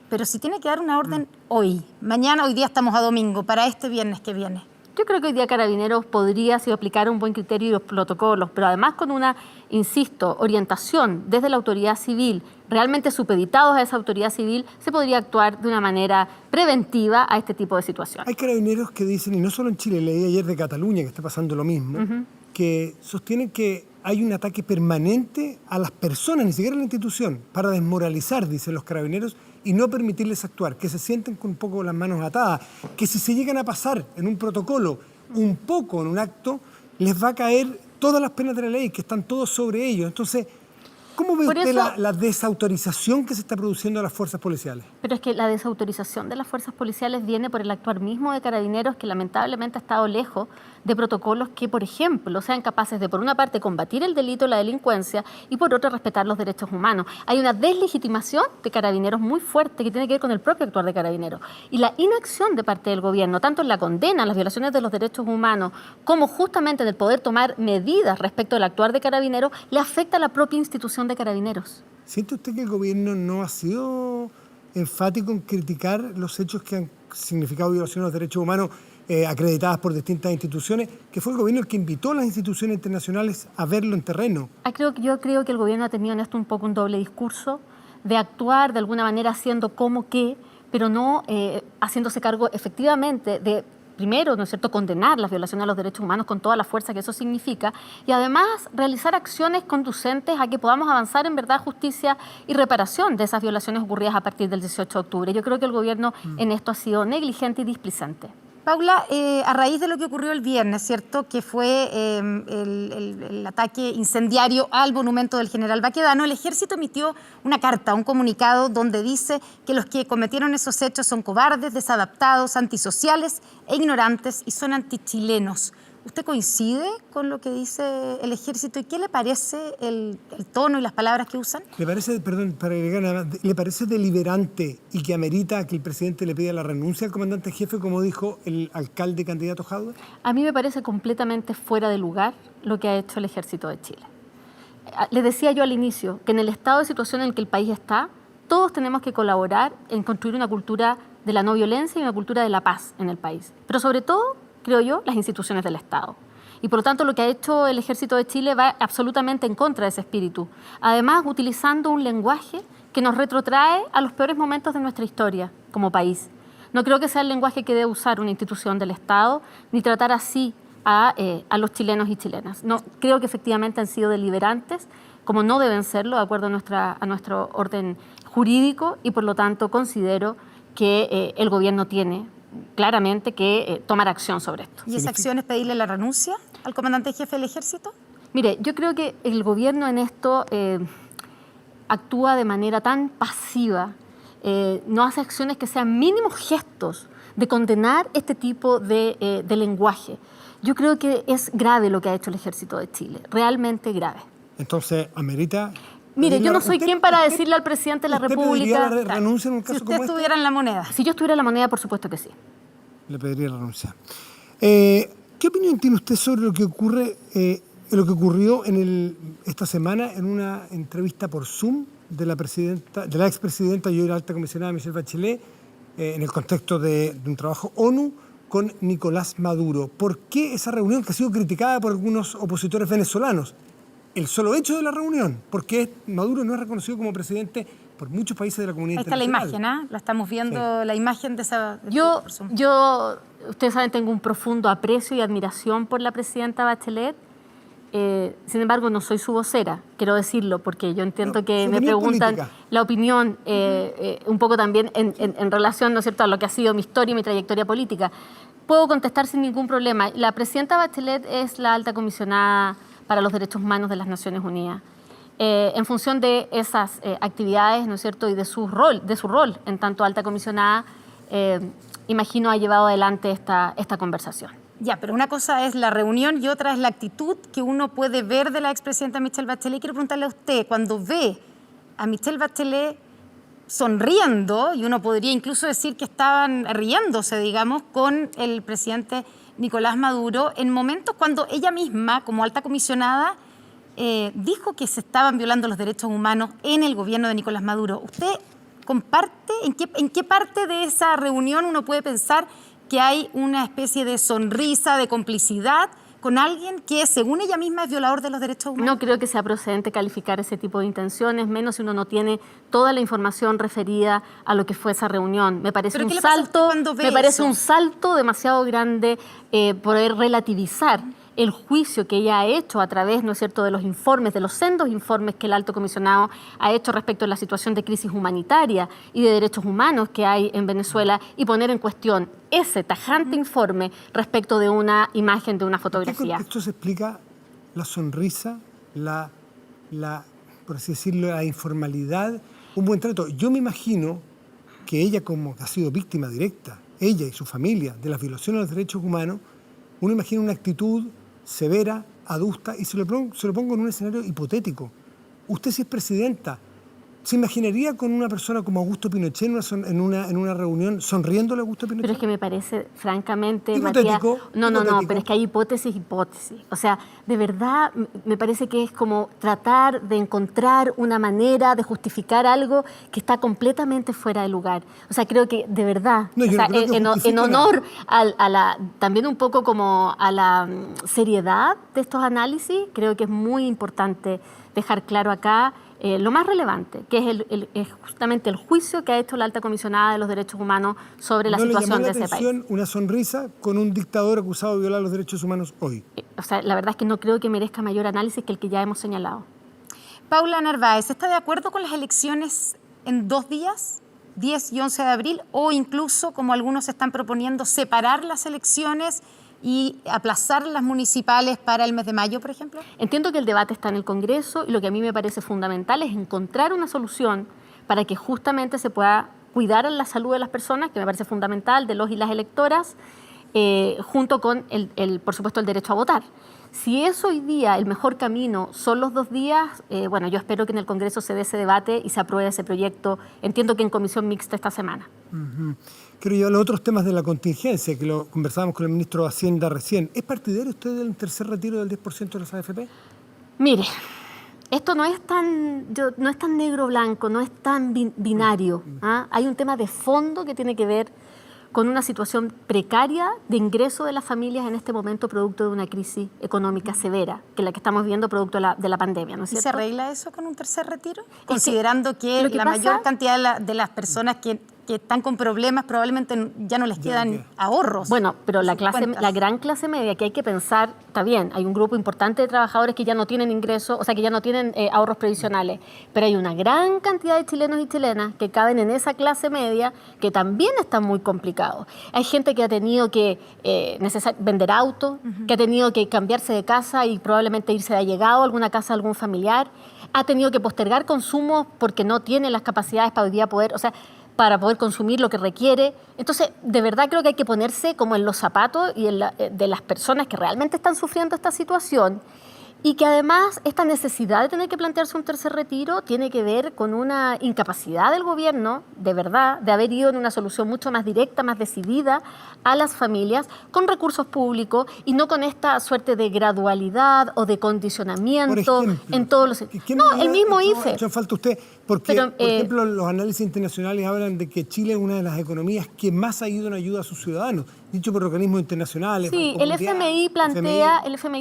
Pero si tiene que dar una orden hoy, mañana, hoy día estamos a domingo, para este viernes que viene. Yo creo que hoy día Carabineros podría aplicar un buen criterio y los protocolos, pero además con una, insisto, orientación desde la autoridad civil realmente supeditados a esa autoridad civil, se podría actuar de una manera preventiva a este tipo de situaciones. Hay carabineros que dicen, y no solo en Chile, leí ayer de Cataluña que está pasando lo mismo, que sostienen que hay un ataque permanente a las personas, ni siquiera a la institución, para desmoralizar, dicen los carabineros, y no permitirles actuar, que se sienten con un poco las manos atadas, que si se llegan a pasar en un protocolo, un poco en un acto, les va a caer todas las penas de la ley, que están todos sobre ellos. Entonces, ¿cómo ve usted la desautorización que se está produciendo a las fuerzas policiales? Pero es que la desautorización de las fuerzas policiales viene por el actuar mismo de Carabineros, que lamentablemente ha estado lejos de protocolos que, por ejemplo, sean capaces de, por una parte, combatir el delito, la delincuencia, y por otra, respetar los derechos humanos. Hay una deslegitimación de Carabineros muy fuerte que tiene que ver con el propio actuar de Carabineros. Y la inacción de parte del gobierno, tanto en la condena a las violaciones de los derechos humanos, como justamente en el poder tomar medidas respecto al actuar de Carabineros, le afecta a la propia institución de Carabineros. ¿Siente usted que el gobierno no ha sido enfático en criticar los hechos que han significado violaciones a los derechos humanos acreditadas por distintas instituciones, que fue el gobierno el que invitó a las instituciones internacionales a verlo en terreno? Yo creo que el gobierno ha tenido en esto un poco un doble discurso, de actuar de alguna manera haciendo como que, pero no haciéndose cargo efectivamente de, primero, ¿no es cierto?, condenar las violaciones a los derechos humanos con toda la fuerza que eso significa, y además realizar acciones conducentes a que podamos avanzar en verdad, justicia y reparación de esas violaciones ocurridas a partir del 18 de octubre. Yo creo que el gobierno en esto ha sido negligente y displicente. Paula, a raíz de lo que ocurrió el viernes, ¿cierto?, que fue el ataque incendiario al monumento del general Baquedano, el Ejército emitió una carta, un comunicado donde dice que los que cometieron esos hechos son cobardes, desadaptados, antisociales e ignorantes y son antichilenos. ¿Usted coincide con lo que dice el Ejército y qué le parece el tono y las palabras que usan? ¿Le parece, perdón, para agregar nada más, le parece deliberante y que amerita que el presidente le pida la renuncia al comandante jefe, como dijo el alcalde candidato Jadwe? A mí me parece completamente fuera de lugar lo que ha hecho el Ejército de Chile. Les decía yo al inicio que en el estado de situación en el que el país está, todos tenemos que colaborar en construir una cultura de la no violencia y una cultura de la paz en el país. Pero sobre todo, creo yo, las instituciones del Estado. Y por lo tanto, lo que ha hecho el Ejército de Chile va absolutamente en contra de ese espíritu. Además, utilizando un lenguaje que nos retrotrae a los peores momentos de nuestra historia como país. No creo que sea el lenguaje que debe usar una institución del Estado, ni tratar así a los chilenos y chilenas. No, creo que efectivamente han sido deliberantes, como no deben serlo, de acuerdo a nuestro orden jurídico, y por lo tanto considero que el gobierno tiene claramente que tomar acción sobre esto. ¿Y esa acción es pedirle la renuncia al comandante jefe del Ejército? Mire, yo creo que el gobierno en esto actúa de manera tan pasiva, no hace acciones que sean mínimos gestos de condenar este tipo de lenguaje. Yo creo que es grave lo que ha hecho el Ejército de Chile, realmente grave. Entonces, amerita... Mire, yo no soy quien para decirle al presidente de la República... ¿Usted pediría la renuncia en un caso como este? Si usted estuviera en la moneda. Si yo estuviera en la moneda, por supuesto que sí. Le pediría la renuncia. ¿Qué opinión tiene usted sobre lo que ocurrió esta semana en una entrevista por Zoom de la expresidenta y hoy alta comisionada Michelle Bachelet en el contexto de un trabajo ONU con Nicolás Maduro? ¿Por qué esa reunión que ha sido criticada por algunos opositores venezolanos? El solo hecho de la reunión, porque Maduro no es reconocido como presidente por muchos países de la comunidad internacional. Ahí está la imagen, la estamos viendo, sí. La imagen de esa... Yo, ustedes saben, tengo un profundo aprecio y admiración por la presidenta Bachelet. Sin embargo, no soy su vocera, quiero decirlo, porque yo entiendo que me preguntan política. La opinión, un poco también en relación, ¿no es cierto?, a lo que ha sido mi historia y mi trayectoria política. Puedo contestar sin ningún problema. La presidenta Bachelet es la alta comisionada para los Derechos Humanos de las Naciones Unidas. En función de esas actividades, ¿no es cierto?, y de su rol en tanto alta comisionada, imagino ha llevado adelante esta conversación. Ya, pero una cosa es la reunión y otra es la actitud que uno puede ver de la expresidenta Michelle Bachelet. Quiero preguntarle a usted, cuando ve a Michelle Bachelet sonriendo, y uno podría incluso decir que estaban riéndose, digamos, con el presidente Nicolás Maduro, en momentos cuando ella misma, como alta comisionada, dijo que se estaban violando los derechos humanos en el gobierno de Nicolás Maduro. ¿Usted comparte en qué parte de esa reunión uno puede pensar que hay una especie de sonrisa, de complicidad con alguien que, según ella misma, es violador de los derechos humanos? No creo que sea procedente calificar ese tipo de intenciones, menos si uno no tiene toda la información referida a lo que fue esa reunión. Me parece un salto, un salto demasiado grande poder relativizar el juicio que ella ha hecho a través, ¿no es cierto?, de los informes, de los sendos informes que el alto comisionado ha hecho respecto a la situación de crisis humanitaria y de derechos humanos que hay en Venezuela, y poner en cuestión ese tajante informe respecto de una imagen, de una fotografía. ¿En qué contexto se explica la sonrisa, por así decirlo, la informalidad, un buen trato? Yo me imagino que ella, como ha sido víctima directa, ella y su familia, de las violaciones de los derechos humanos, uno imagina una actitud severa, adusta, y se lo pongo en un escenario hipotético. Usted, si es presidenta, ¿se imaginaría con una persona como Augusto Pinochet en una reunión sonriéndole a Augusto Pinochet? Pero es que me parece, francamente, hipotético, Matías... No, pero es que hay hipótesis. O sea, de verdad, me parece que es como tratar de encontrar una manera de justificar algo que está completamente fuera de lugar. O sea, creo que, de verdad, en honor también un poco como a la seriedad de estos análisis, creo que es muy importante dejar claro acá lo más relevante, que es justamente el juicio que ha hecho la alta comisionada de los derechos humanos sobre la situación de ese país. ¿No le llamó la atención una sonrisa con un dictador acusado de violar los derechos humanos hoy? O sea, la verdad es que no creo que merezca mayor análisis que el que ya hemos señalado. Paula Narváez, ¿está de acuerdo con las elecciones en 2 días, 10 y 11 de abril, o incluso, como algunos están proponiendo, separar las elecciones y aplazar las municipales para el mes de mayo, por ejemplo? Entiendo que el debate está en el Congreso, y lo que a mí me parece fundamental es encontrar una solución para que justamente se pueda cuidar la salud de las personas, que me parece fundamental, de los y las electoras, junto con, por supuesto, el derecho a votar. Si es hoy día el mejor camino, son los 2 días, bueno, yo espero que en el Congreso se dé ese debate y se apruebe ese proyecto, entiendo que en comisión mixta esta semana. Quiero llevar a los otros temas de la contingencia, que lo conversábamos con el ministro de Hacienda recién. ¿Es partidario usted del tercer retiro del 10% de las AFP? Mire, esto no es tan negro-blanco, no es tan binario. Hay un tema de fondo que tiene que ver con una situación precaria de ingreso de las familias en este momento, producto de una crisis económica severa, que es la que estamos viendo producto de la pandemia, ¿no es cierto? ¿Y se arregla eso con un tercer retiro? Considerando que la mayor cantidad de las personas que están con problemas probablemente ya no les quedan ahorros. Bueno, pero la gran clase media, que hay que pensar, está bien, hay un grupo importante de trabajadores que ya no tienen ingresos, o sea, que ya no tienen ahorros previsionales, pero hay una gran cantidad de chilenos y chilenas que caben en esa clase media que también están muy complicados. Hay gente que ha tenido que vender autos, que ha tenido que cambiarse de casa y probablemente irse de allegado a alguna casa de algún familiar, ha tenido que postergar consumos porque no tiene las capacidades para hoy día poder, para poder consumir lo que requiere. Entonces, de verdad creo que hay que ponerse como en los zapatos y de las personas que realmente están sufriendo esta situación, y que además esta necesidad de tener que plantearse un tercer retiro tiene que ver con una incapacidad del gobierno, de verdad, de haber ido en una solución mucho más directa, más decidida a las familias, con recursos públicos y no con esta suerte de gradualidad o de condicionamiento en todos los... No, el mismo IFE. Falta usted, porque, por ejemplo, los análisis internacionales hablan de que Chile es una de las economías que más ha ido en ayuda a sus ciudadanos, dicho por organismos internacionales. Sí, el FMI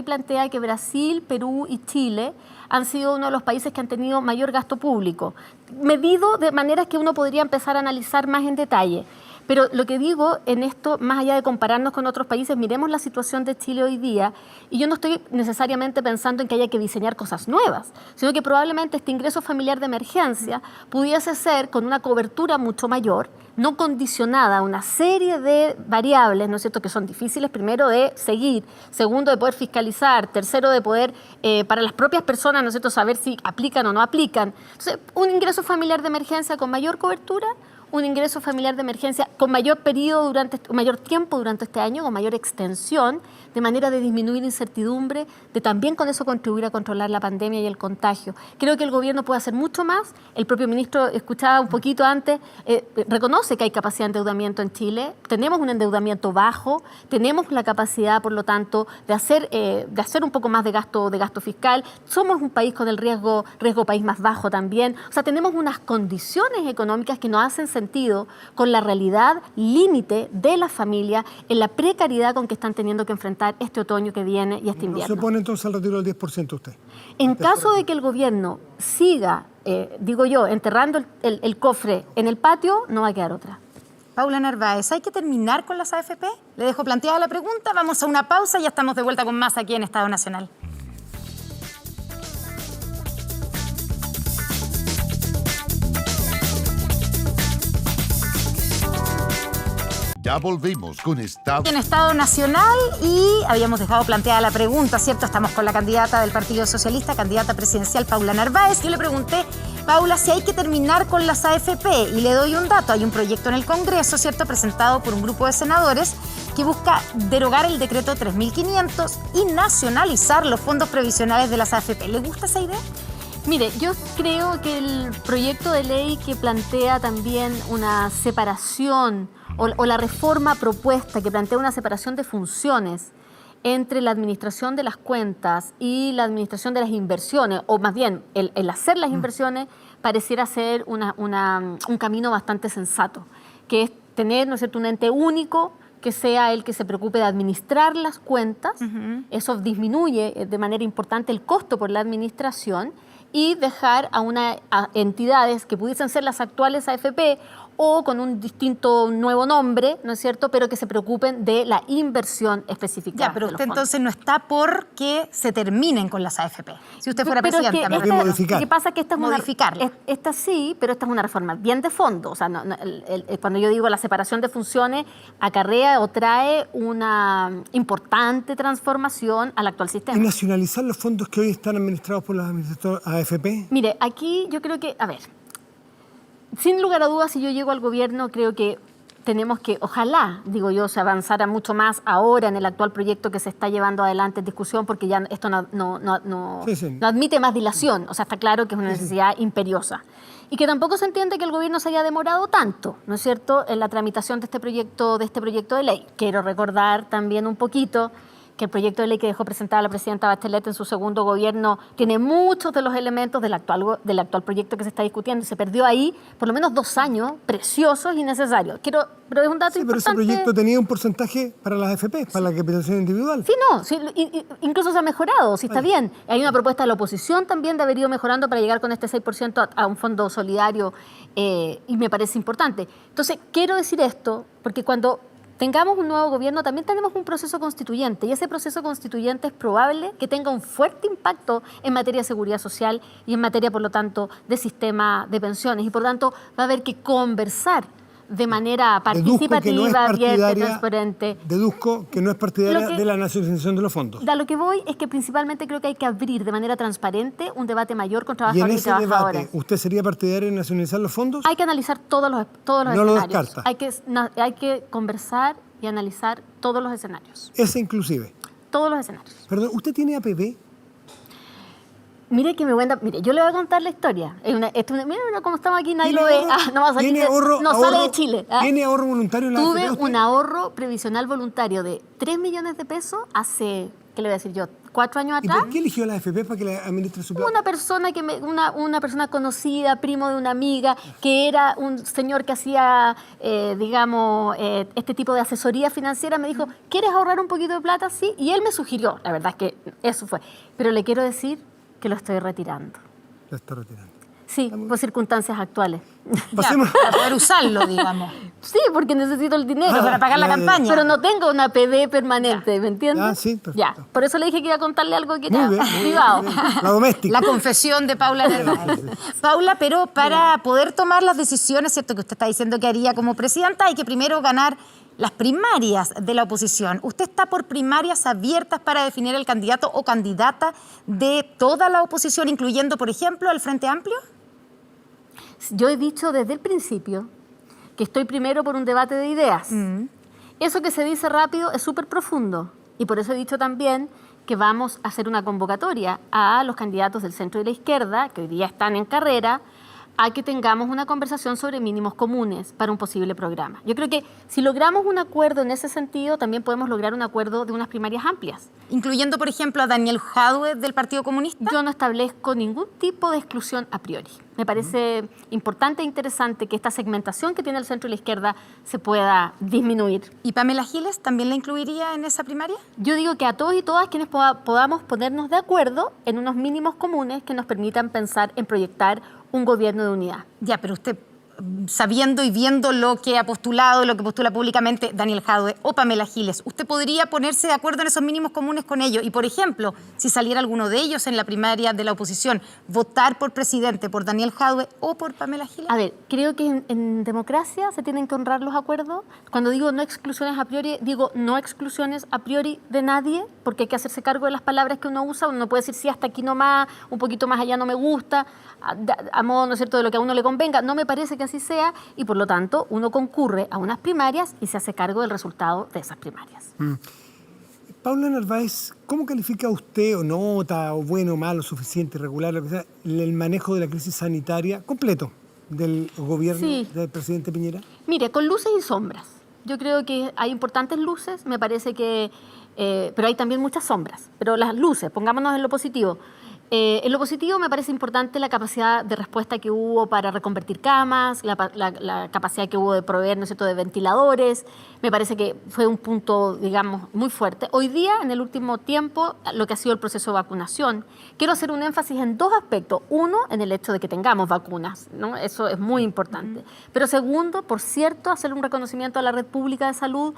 plantea que Brasil, Perú y Chile han sido uno de los países que han tenido mayor gasto público, medido de maneras que uno podría empezar a analizar más en detalle. Pero lo que digo en esto, más allá de compararnos con otros países, miremos la situación de Chile hoy día, y yo no estoy necesariamente pensando en que haya que diseñar cosas nuevas, sino que probablemente este ingreso familiar de emergencia pudiese ser con una cobertura mucho mayor, no condicionada a una serie de variables, ¿no es cierto?, que son difíciles, primero, de seguir, segundo, de poder fiscalizar, tercero, de poder, para las propias personas, ¿no es cierto?, saber si aplican o no aplican. Entonces, un ingreso familiar de emergencia con mayor cobertura, un ingreso familiar de emergencia con mayor periodo, mayor tiempo durante este año, con mayor extensión, de manera de disminuir incertidumbre, de también con eso contribuir a controlar la pandemia y el contagio. Creo que el gobierno puede hacer mucho más. El propio ministro, escuchaba un poquito antes, reconoce que hay capacidad de endeudamiento en Chile, tenemos un endeudamiento bajo, tenemos la capacidad, por lo tanto, de hacer un poco más de gasto fiscal. Somos un país con el riesgo país más bajo también. O sea, tenemos unas condiciones económicas que nos hacen sentir sentido con la realidad límite de las familias en la precariedad con que están teniendo que enfrentar este otoño que viene y este ¿No invierno. se opone entonces al retiro del 10% usted? En caso de que el gobierno siga, digo yo, enterrando el cofre en el patio, no va a quedar otra. Paula Narváez, ¿hay que terminar con las AFP? Le dejo planteada la pregunta, vamos a una pausa y ya estamos de vuelta con más aquí en Estado Nacional. Ya volvimos con Estado En Estado Nacional y habíamos dejado planteada la pregunta, ¿cierto? Estamos con la candidata del Partido Socialista, candidata presidencial Paula Narváez. Yo le pregunté, Paula, si hay que terminar con las AFP y le doy un dato. Hay un proyecto en el Congreso, ¿cierto?, presentado por un grupo de senadores que busca derogar el decreto 3500 y nacionalizar los fondos previsionales de las AFP. ¿Le gusta esa idea? Mire, yo creo que el proyecto de ley que plantea también una separación o la reforma propuesta que plantea una separación de funciones entre la administración de las cuentas y la administración de las inversiones, o más bien el hacer las inversiones, pareciera ser un camino bastante sensato, que es tener, ¿no es cierto?, un ente único que sea el que se preocupe de administrar las cuentas. Eso disminuye de manera importante el costo por la administración y dejar a entidades que pudiesen ser las actuales AFP o con un distinto nuevo nombre, ¿no es cierto?, pero que se preocupen de la inversión específica. Ya, pero de los usted fondos. entonces no está por que se terminen con las AFP. Si usted fuera Pero es presidenta, que me refiero. lo que pasa es que esta es Modificarla. esta sí, pero esta es una reforma bien de fondo. O sea, cuando yo digo la separación de funciones, acarrea o trae una importante transformación al actual sistema. ¿Y nacionalizar los fondos que hoy están administrados por las AFP? Mire, aquí yo creo que, a ver, sin lugar a dudas, si yo llego al gobierno, creo que tenemos que, ojalá, digo yo, se avanzara mucho más ahora en el actual proyecto que se está llevando adelante en discusión, porque ya esto no admite más dilación. O sea, está claro que es una necesidad imperiosa. Y que tampoco se entiende que el gobierno se haya demorado tanto, ¿no es cierto?, en la tramitación de este proyecto de ley. Quiero recordar también un poquito que el proyecto de ley que dejó presentada la presidenta Bachelet en su segundo gobierno tiene muchos de los elementos del actual proyecto que se está discutiendo y se perdió ahí por lo menos 2 años preciosos y necesarios. Pero es un dato Pero ese importante. proyecto tenía un porcentaje para las AFP, para la capitalización individual. Sí, incluso se ha mejorado, sí está bien. Hay una propuesta de la oposición también de haber ido mejorando para llegar con este 6% a un fondo solidario y me parece importante. Entonces, quiero decir esto porque cuando tengamos un nuevo gobierno, también tenemos un proceso constituyente y ese proceso constituyente es probable que tenga un fuerte impacto en materia de seguridad social y en materia, por lo tanto, de sistema de pensiones y, por lo tanto, va a haber que conversar de manera participativa, abierta, transparente. Deduzco que no es partidaria de la nacionalización de los fondos. A lo que voy es que principalmente creo que hay que abrir de manera transparente un debate mayor con trabajadores y, ese trabajadoras. debate, ¿usted sería partidaria de nacionalizar los fondos? Hay que analizar todos los No escenarios. lo descarta. Hay que conversar y analizar todos los escenarios. Ese inclusive. Todos los escenarios. Perdón, ¿usted tiene APB? Mire, yo le voy a contar la historia. Mira cómo estamos aquí, nadie lo ve. No va a salir sale de Chile. ¿Tiene ahorro voluntario en la Tuve AFP? un ahorro previsional voluntario de 3 millones de pesos hace, ¿qué le voy a decir yo? 4 años ¿Y atrás. por qué eligió la AFP para que le administre su plata? Una persona conocida, primo de una amiga, que era un señor que hacía, este tipo de asesoría financiera, me dijo, ¿quieres ahorrar un poquito de plata? Sí, y él me sugirió, la verdad es que eso fue. Pero le quiero decir que lo estoy retirando. Lo está retirando. Sí, por circunstancias actuales. Para poder usarlo, digamos. Sí, porque necesito el dinero. Para pagar la campaña. Pero no tengo una PD permanente, ¿me entiendes? Sí, perfecto. Ya, por eso le dije que iba a contarle algo que era Muy bien, privado. La doméstica. La confesión de Paula Narváez. Paula, pero para poder tomar las decisiones, ¿cierto?, que usted está diciendo que haría como presidenta, hay que primero ganar las primarias de la oposición. ¿Usted está por primarias abiertas para definir el candidato o candidata de toda la oposición, incluyendo, por ejemplo, al Frente Amplio? Yo he dicho desde el principio que estoy primero por un debate de ideas. Eso que se dice rápido es súper profundo. Y por eso he dicho también que vamos a hacer una convocatoria a los candidatos del centro y de la izquierda, que hoy día están en carrera, a que tengamos una conversación sobre mínimos comunes para un posible programa. Yo creo que si logramos un acuerdo en ese sentido, también podemos lograr un acuerdo de unas primarias amplias. Incluyendo, por ejemplo, a Daniel Jadue del Partido Comunista. Yo no establezco ningún tipo de exclusión a priori. Me parece importante e interesante que esta segmentación que tiene el centro y la izquierda se pueda disminuir. ¿Y Pamela Giles también la incluiría en esa primaria? Yo digo que a todos y todas quienes podamos ponernos de acuerdo en unos mínimos comunes que nos permitan pensar en proyectar un gobierno de unidad. Ya, pero usted, sabiendo y viendo lo que ha postulado, lo que postula públicamente Daniel Jadue o Pamela Giles, ¿usted podría ponerse de acuerdo en esos mínimos comunes con ellos? Y, por ejemplo, si saliera alguno de ellos en la primaria de la oposición, votar por presidente por Daniel Jadue o por Pamela Giles. A ver, creo que en democracia se tienen que honrar los acuerdos. Cuando digo no exclusiones a priori, digo no exclusiones a priori de nadie, porque hay que hacerse cargo de las palabras que uno usa. Uno no puede decir sí, hasta aquí nomás, un poquito más allá no me gusta, a modo, ¿no es cierto?, de lo que a uno le convenga. No me parece que así sea, y por lo tanto uno concurre a unas primarias y se hace cargo del resultado de esas primarias. Paula Narváez, ¿cómo califica usted, o nota, o bueno, malo, suficiente, irregular, lo que sea, el manejo de la crisis sanitaria completo del gobierno del presidente Piñera? Mire, con luces y sombras. Yo creo que hay importantes luces, me parece que, pero hay también muchas sombras. Pero las luces, pongámonos en lo positivo. En lo positivo me parece importante la capacidad de respuesta que hubo para reconvertir camas, la capacidad que hubo de proveer, ¿no es cierto?, de ventiladores. Me parece que fue un punto, digamos, muy fuerte. Hoy día, en el último tiempo, lo que ha sido el proceso de vacunación, quiero hacer un énfasis en dos aspectos. Uno, en el hecho de que tengamos vacunas, ¿no? Eso es muy importante. Pero segundo, por cierto, hacer un reconocimiento a la red pública de salud,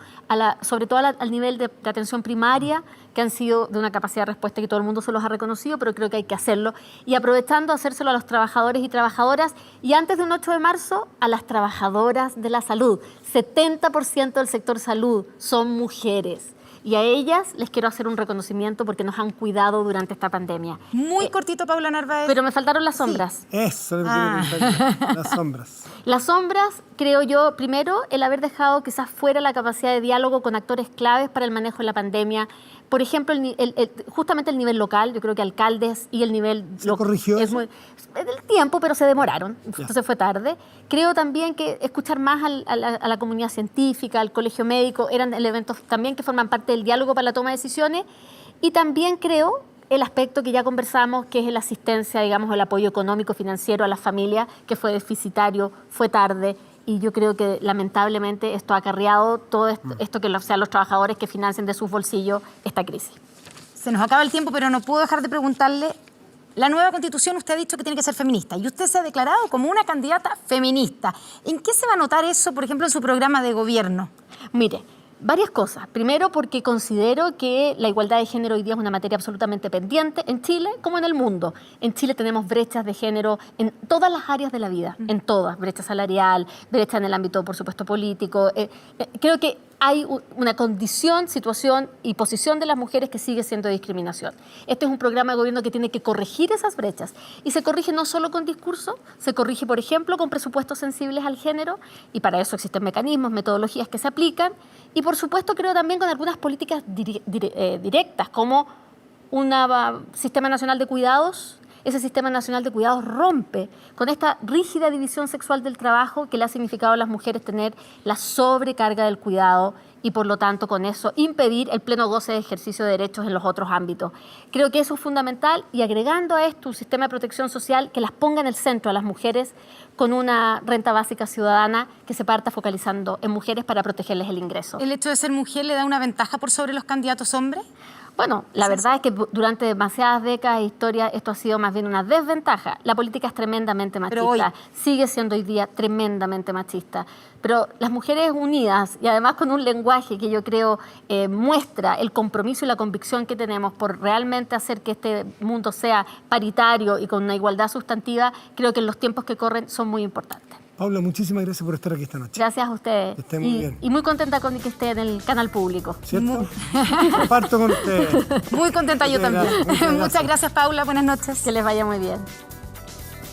sobre todo al nivel de atención primaria, que han sido de una capacidad de respuesta que todo el mundo se los ha reconocido, pero creo que hay que hacerlo. Y aprovechando, hacérselo a los trabajadores y trabajadoras, y antes de un 8 de marzo, a las trabajadoras de la salud. 70% del sector salud son mujeres. Y a ellas les quiero hacer un reconocimiento porque nos han cuidado durante esta pandemia. Muy cortito, Paula Narváez. Pero me faltaron las sombras. Sí. Eso es lo que quiero preguntar. Las sombras. Las sombras, creo yo, primero, el haber dejado quizás fuera la capacidad de diálogo con actores claves para el manejo de la pandemia. Por ejemplo, justamente el nivel local, yo creo que alcaldes y el nivel... ¿Se corrigió eso? El tiempo, pero se demoraron, entonces fue tarde. Creo también que escuchar más a la comunidad científica, al colegio médico, eran elementos también que forman parte del diálogo para la toma de decisiones. Y también creo el aspecto que ya conversamos, que es la asistencia, digamos, el apoyo económico, financiero a las familias, que fue deficitario, fue tarde. Y yo creo que lamentablemente esto ha acarreado todo esto que sean los trabajadores que financien de sus bolsillos esta crisis. Se nos acaba el tiempo, pero no puedo dejar de preguntarle, la nueva Constitución usted ha dicho que tiene que ser feminista y usted se ha declarado como una candidata feminista. ¿En qué se va a notar eso, por ejemplo, en su programa de gobierno? Mire, varias cosas. Primero, porque considero que la igualdad de género hoy día es una materia absolutamente pendiente en Chile como en el mundo. En Chile tenemos brechas de género en todas las áreas de la vida, en todas. Brecha salarial, brecha en el ámbito, por supuesto, político. Creo que hay una condición, situación y posición de las mujeres que sigue siendo discriminación. Este es un programa de gobierno que tiene que corregir esas brechas. Y se corrige no solo con discurso, se corrige, por ejemplo, con presupuestos sensibles al género, y para eso existen mecanismos, metodologías que se aplican. Y, por supuesto, creo también con algunas políticas directas, como un sistema nacional de cuidados. Ese sistema nacional de cuidados rompe con esta rígida división sexual del trabajo que le ha significado a las mujeres tener la sobrecarga del cuidado y, por lo tanto, con eso impedir el pleno goce de ejercicio de derechos en los otros ámbitos. Creo que eso es fundamental, y agregando a esto un sistema de protección social que las ponga en el centro a las mujeres con una renta básica ciudadana que se parta focalizando en mujeres para protegerles el ingreso. ¿El hecho de ser mujer le da una ventaja por sobre los candidatos hombres? Bueno, la verdad es que durante demasiadas décadas de historia esto ha sido más bien una desventaja. La política es tremendamente machista, sigue siendo hoy día tremendamente machista. Pero las mujeres unidas, y además con un lenguaje que yo creo muestra el compromiso y la convicción que tenemos por realmente hacer que este mundo sea paritario y con una igualdad sustantiva, creo que en los tiempos que corren son muy importantes. Paula, muchísimas gracias por estar aquí esta noche. Gracias a ustedes. Que esté muy bien. Y muy contenta con que esté en el canal público. ¿Cierto? Comparto con ustedes. Muy contenta yo también. Muchas gracias, Paula. Buenas noches. Que les vaya muy bien.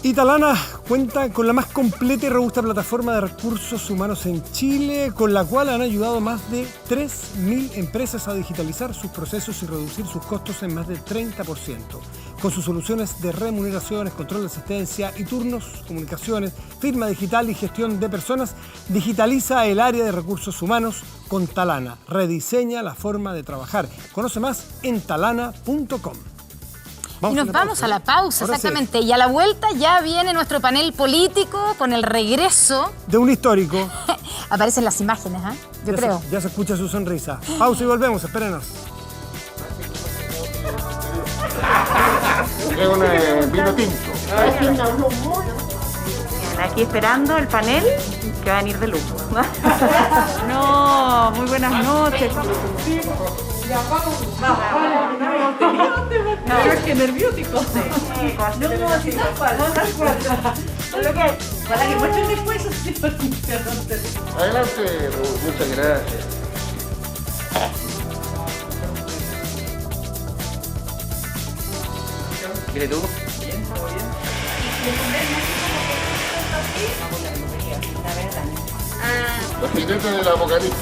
Y Talana cuenta con la más completa y robusta plataforma de recursos humanos en Chile, con la cual han ayudado a más de 3.000 empresas a digitalizar sus procesos y reducir sus costos en más del 30%. Con sus soluciones de remuneraciones, control de asistencia y turnos, comunicaciones, firma digital y gestión de personas, digitaliza el área de recursos humanos con Talana. Rediseña la forma de trabajar. Conoce más en talana.com. Y nos vamos a la pausa, exactamente. Sí. Y a la vuelta ya viene nuestro panel político con el regreso de un histórico. Aparecen las imágenes, ¿eh? Yo creo. Ya se escucha su sonrisa. Pausa y volvemos, espérenos. Es un vino tinto. Aquí esperando el panel que va a venir de lujo. No, muy buenas noches. No, es que nerviótico. No, así tal cual. Lo que para que muestren después eso sí. Adelante, muchas gracias. ¿Quieres tú? Bien, todo bien. Los jinetes del apocalipsis.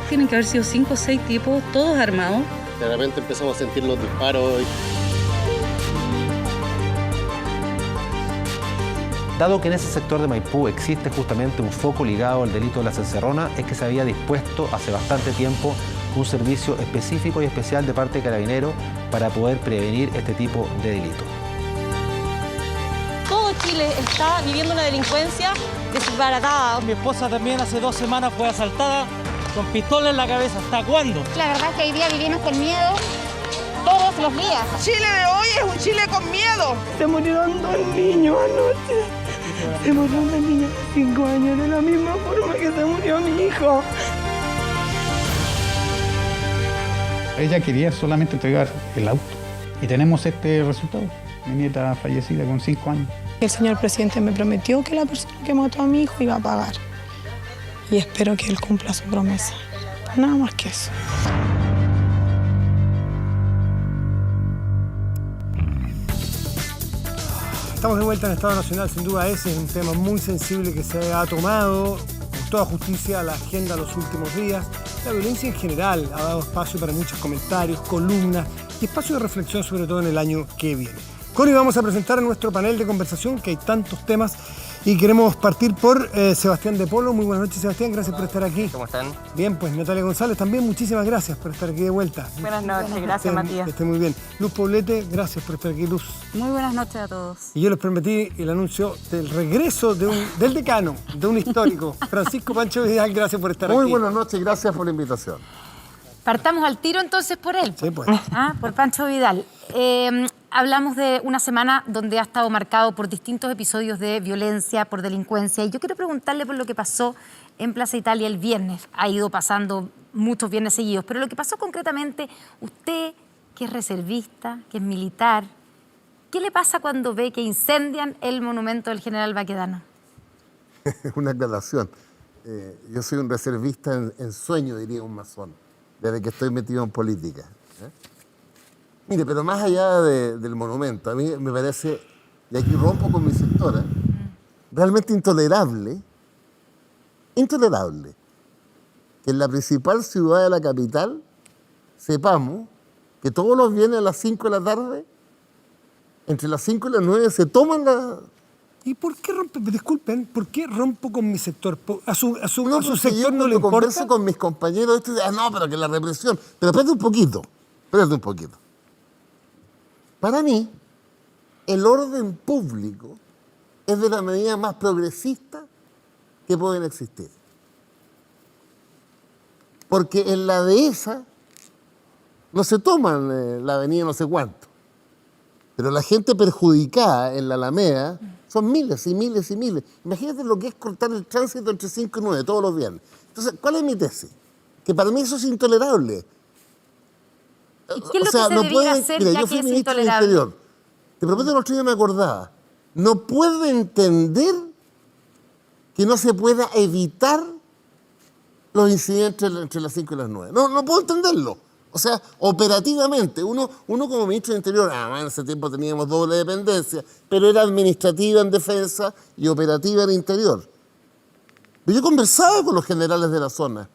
Tienen que haber sido 5 o 6 tipos, todos armados. De repente empezamos a sentir los disparos. Dado que en ese sector de Maipú existe justamente un foco ligado al delito de la cencerrona, es que se había dispuesto hace bastante tiempo un servicio específico y especial de parte de Carabineros para poder prevenir este tipo de delitos. Todo Chile está viviendo una delincuencia desbaratada. Mi esposa también hace 2 semanas fue asaltada con pistola en la cabeza. ¿Hasta cuándo? La verdad es que hoy día vivimos con miedo todos los días. Chile de hoy es un Chile con miedo. Se murieron 2 niños anoche. Se murió una niña de 5 años de la misma forma que se murió mi hijo. Ella quería solamente entregar el auto y tenemos este resultado. Mi nieta fallecida con 5 años. El señor presidente me prometió que la persona que mató a mi hijo iba a pagar. Y espero que él cumpla su promesa. Nada más que eso. Estamos de vuelta en Estado Nacional, sin duda ese es un tema muy sensible que se ha tomado con toda justicia a la agenda los últimos días. La violencia en general ha dado espacio para muchos comentarios, columnas y espacio de reflexión, sobre todo en el año que viene. Con ello vamos a presentar a nuestro panel de conversación, que hay tantos temas, y queremos partir por Sebastián de Polo. Muy buenas noches, Sebastián, gracias por estar aquí. ¿Cómo están? Bien, pues Natalia González también, muchísimas gracias por estar aquí de vuelta. Buenas noches, gracias Matías. Que esté muy bien. Luz Poblete, gracias por estar aquí, Luz. Muy buenas noches a todos. Y yo les prometí el anuncio del regreso del decano, de un histórico, Francisco Pancho Vidal, gracias por estar aquí. Muy buenas noches, gracias por la invitación. Partamos al tiro entonces por él. Sí, pues. Por Pancho Vidal. Hablamos de una semana donde ha estado marcado por distintos episodios de violencia, por delincuencia. Y yo quiero preguntarle por lo que pasó en Plaza Italia el viernes. Ha ido pasando muchos viernes seguidos. Pero lo que pasó concretamente, usted, que es reservista, que es militar, ¿qué le pasa cuando ve que incendian el monumento del general Baquedano? Una aclaración. Yo soy un reservista en sueño, diría un masón, desde que estoy metido en política. Mire, pero más allá del monumento, a mí me parece, y aquí rompo con mi sectora, realmente intolerable que en la principal ciudad de la capital sepamos que todos los viernes a las 5 de la tarde, entre las 5 y las 9, se toman la... ¿Y por qué rompe? Disculpen, ¿por qué rompo con mi sector? ¿A su sector yo no le importa? Converso con mis compañeros, no, pero que la represión... Pero espérate un poquito. Para mí, el orden público es de la medida más progresista que pueden existir. Porque en la dehesa no se toman la avenida no sé cuánto. Pero la gente perjudicada en la Alameda son miles y miles y miles. Imagínate lo que es cortar el tránsito entre 5 y 9 todos los viernes. Entonces, ¿cuál es mi tesis? Que para mí eso es intolerable. ¿Y qué es lo que se debería hacer ya que es intolerable? Te prometo que el otro día me acordaba. No puedo entender que no se pueda evitar los incidentes entre las 5 y las 9. No puedo entenderlo. O sea, operativamente, uno como ministro del Interior, en ese tiempo teníamos doble dependencia, pero era administrativa en defensa y operativa en interior. Pero yo conversaba con los generales de la zona.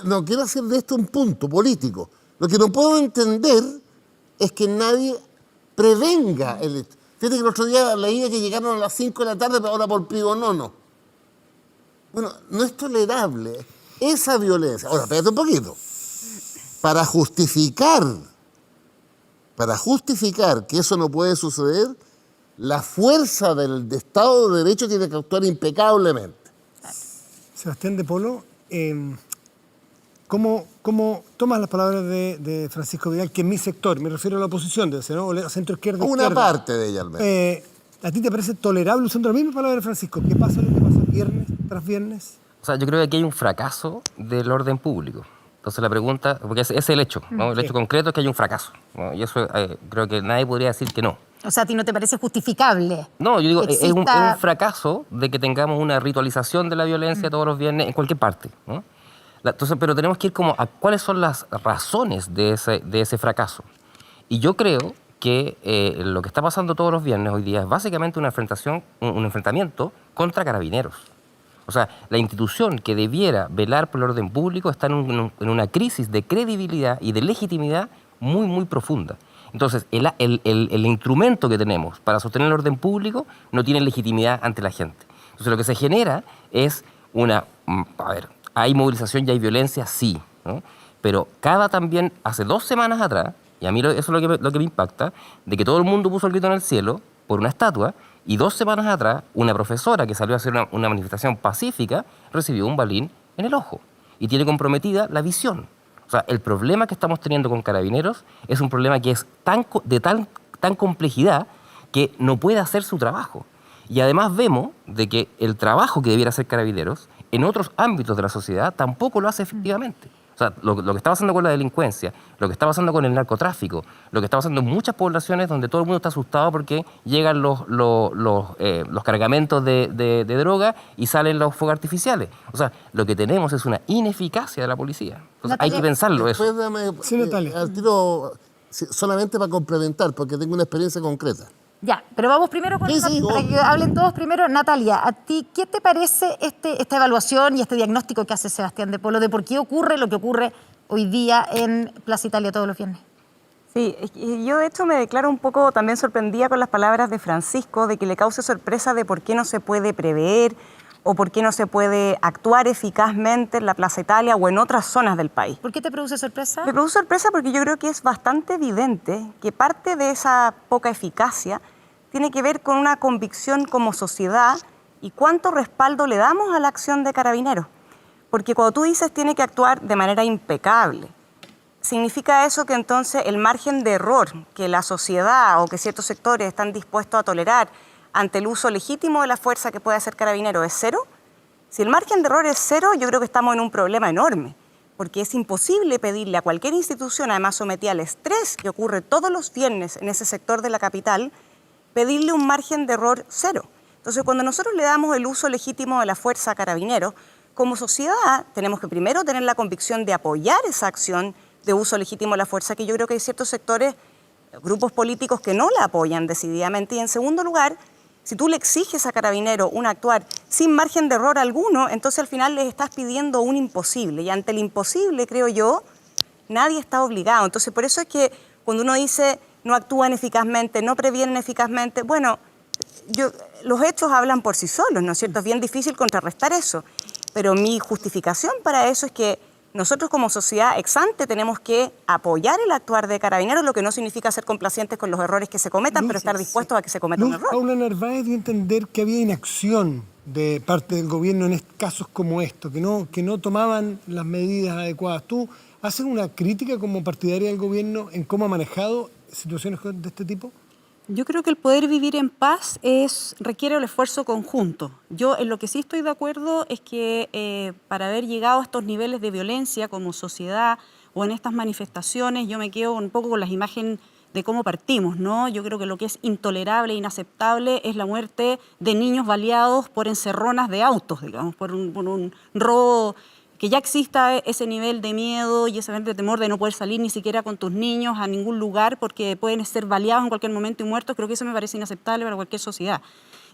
No quiero hacer de esto un punto político. Lo que no puedo entender es que nadie prevenga el hecho. Fíjate que el otro día leía que llegaron a las 5 de la tarde, pero ahora por Pigonono. Bueno, no es tolerable esa violencia. Ahora, espérate un poquito. Para justificar que eso no puede suceder, la fuerza del Estado de Derecho tiene que actuar impecablemente. Sebastián de Polo, ¿cómo tomas las palabras de Francisco Vidal, que en mi sector, me refiero a la oposición, ¿no? O centro izquierda? Una parte de ella, al menos. ¿A ti te parece tolerable, usando la misma palabra de Francisco, que pasa lo que pasa viernes tras viernes? O sea, yo creo que aquí hay un fracaso del orden público. Entonces la pregunta, porque ese es el hecho, ¿no? El hecho concreto es que hay un fracaso, ¿no? Y eso creo que nadie podría decir que no. O sea, ¿a ti no te parece justificable? No, yo digo, es un fracaso de que tengamos una ritualización de la violencia todos los viernes en cualquier parte, ¿no? Entonces, pero tenemos que ir como a cuáles son las razones de ese fracaso. Y yo creo que lo que está pasando todos los viernes hoy día es básicamente un enfrentamiento contra Carabineros. O sea, la institución que debiera velar por el orden público está en una crisis de credibilidad y de legitimidad muy, muy profunda. Entonces, el instrumento que tenemos para sostener el orden público no tiene legitimidad ante la gente. Entonces, lo que se genera es hay movilización y hay violencia, sí, ¿no? Pero también, hace 2 semanas atrás, y a mí eso es lo que me impacta, de que todo el mundo puso el grito en el cielo por una estatua, y 2 semanas atrás, una profesora que salió a hacer una manifestación pacífica recibió un balín en el ojo y tiene comprometida la visión. O sea, el problema que estamos teniendo con Carabineros es un problema que es de tan complejidad que no puede hacer su trabajo. Y además vemos de que el trabajo que debiera hacer Carabineros en otros ámbitos de la sociedad tampoco lo hace efectivamente. O sea, lo que está pasando con la delincuencia, lo que está pasando con el narcotráfico, lo que está pasando en muchas poblaciones donde todo el mundo está asustado porque llegan los cargamentos de droga y salen los fuegos artificiales. O sea, lo que tenemos es una ineficacia de la policía. Entonces, Natalia, hay que pensarlo eso. Al tiro, solamente para complementar, porque tengo una experiencia concreta. Ya, pero vamos primero para que hablen todos primero. Natalia, ¿a ti qué te parece esta evaluación y este diagnóstico que hace Sebastián de Polo de por qué ocurre lo que ocurre hoy día en Plaza Italia todos los viernes? Sí, yo de hecho me declaro un poco también sorprendida con las palabras de Francisco, de que le cause sorpresa de por qué no se puede prever o por qué no se puede actuar eficazmente en la Plaza Italia o en otras zonas del país. ¿Por qué te produce sorpresa? Me produce sorpresa porque yo creo que es bastante evidente que parte de esa poca eficacia tiene que ver con una convicción como sociedad y cuánto respaldo le damos a la acción de Carabineros. Porque cuando tú dices tiene que actuar de manera impecable, significa eso que entonces el margen de error que la sociedad o que ciertos sectores están dispuestos a tolerar ante el uso legítimo de la fuerza que puede hacer Carabineros es 0. Si el margen de error es 0, yo creo que estamos en un problema enorme, porque es imposible pedirle a cualquier institución, además sometida al estrés que ocurre todos los viernes en ese sector de la capital, pedirle un margen de error 0. Entonces, cuando nosotros le damos el uso legítimo de la fuerza a Carabineros, como sociedad tenemos que primero tener la convicción de apoyar esa acción de uso legítimo de la fuerza, que yo creo que hay ciertos sectores, grupos políticos que no la apoyan decididamente. Y en segundo lugar, si tú le exiges a Carabineros un actuar sin margen de error alguno, entonces al final les estás pidiendo un imposible. Y ante el imposible, creo yo, nadie está obligado. Entonces, por eso es que cuando uno dice no actúan eficazmente, no previenen eficazmente, bueno, los hechos hablan por sí solos, ¿no es cierto? Es bien difícil contrarrestar eso. Pero mi justificación para eso es que nosotros como sociedad ex ante tenemos que apoyar el actuar de Carabineros, lo que no significa ser complacientes con los errores que se cometan, pero estar dispuestos a que se cometa un error. Paula Narváez dio a entender que había inacción de parte del gobierno en casos como estos, que no tomaban las medidas adecuadas. ¿Tú haces una crítica como partidaria del gobierno en cómo ha manejado situaciones de este tipo? Yo creo que el poder vivir en paz requiere el esfuerzo conjunto. Yo en lo que sí estoy de acuerdo es que para haber llegado a estos niveles de violencia como sociedad o en estas manifestaciones, yo me quedo un poco con las imágenes cómo partimos, ¿no? Yo creo que lo que es intolerable e inaceptable es la muerte de niños baleados por encerronas de autos, digamos, por un robo, que ya exista ese nivel de miedo y ese nivel de temor de no poder salir ni siquiera con tus niños a ningún lugar porque pueden ser baleados en cualquier momento y muertos. Creo que eso me parece inaceptable para cualquier sociedad.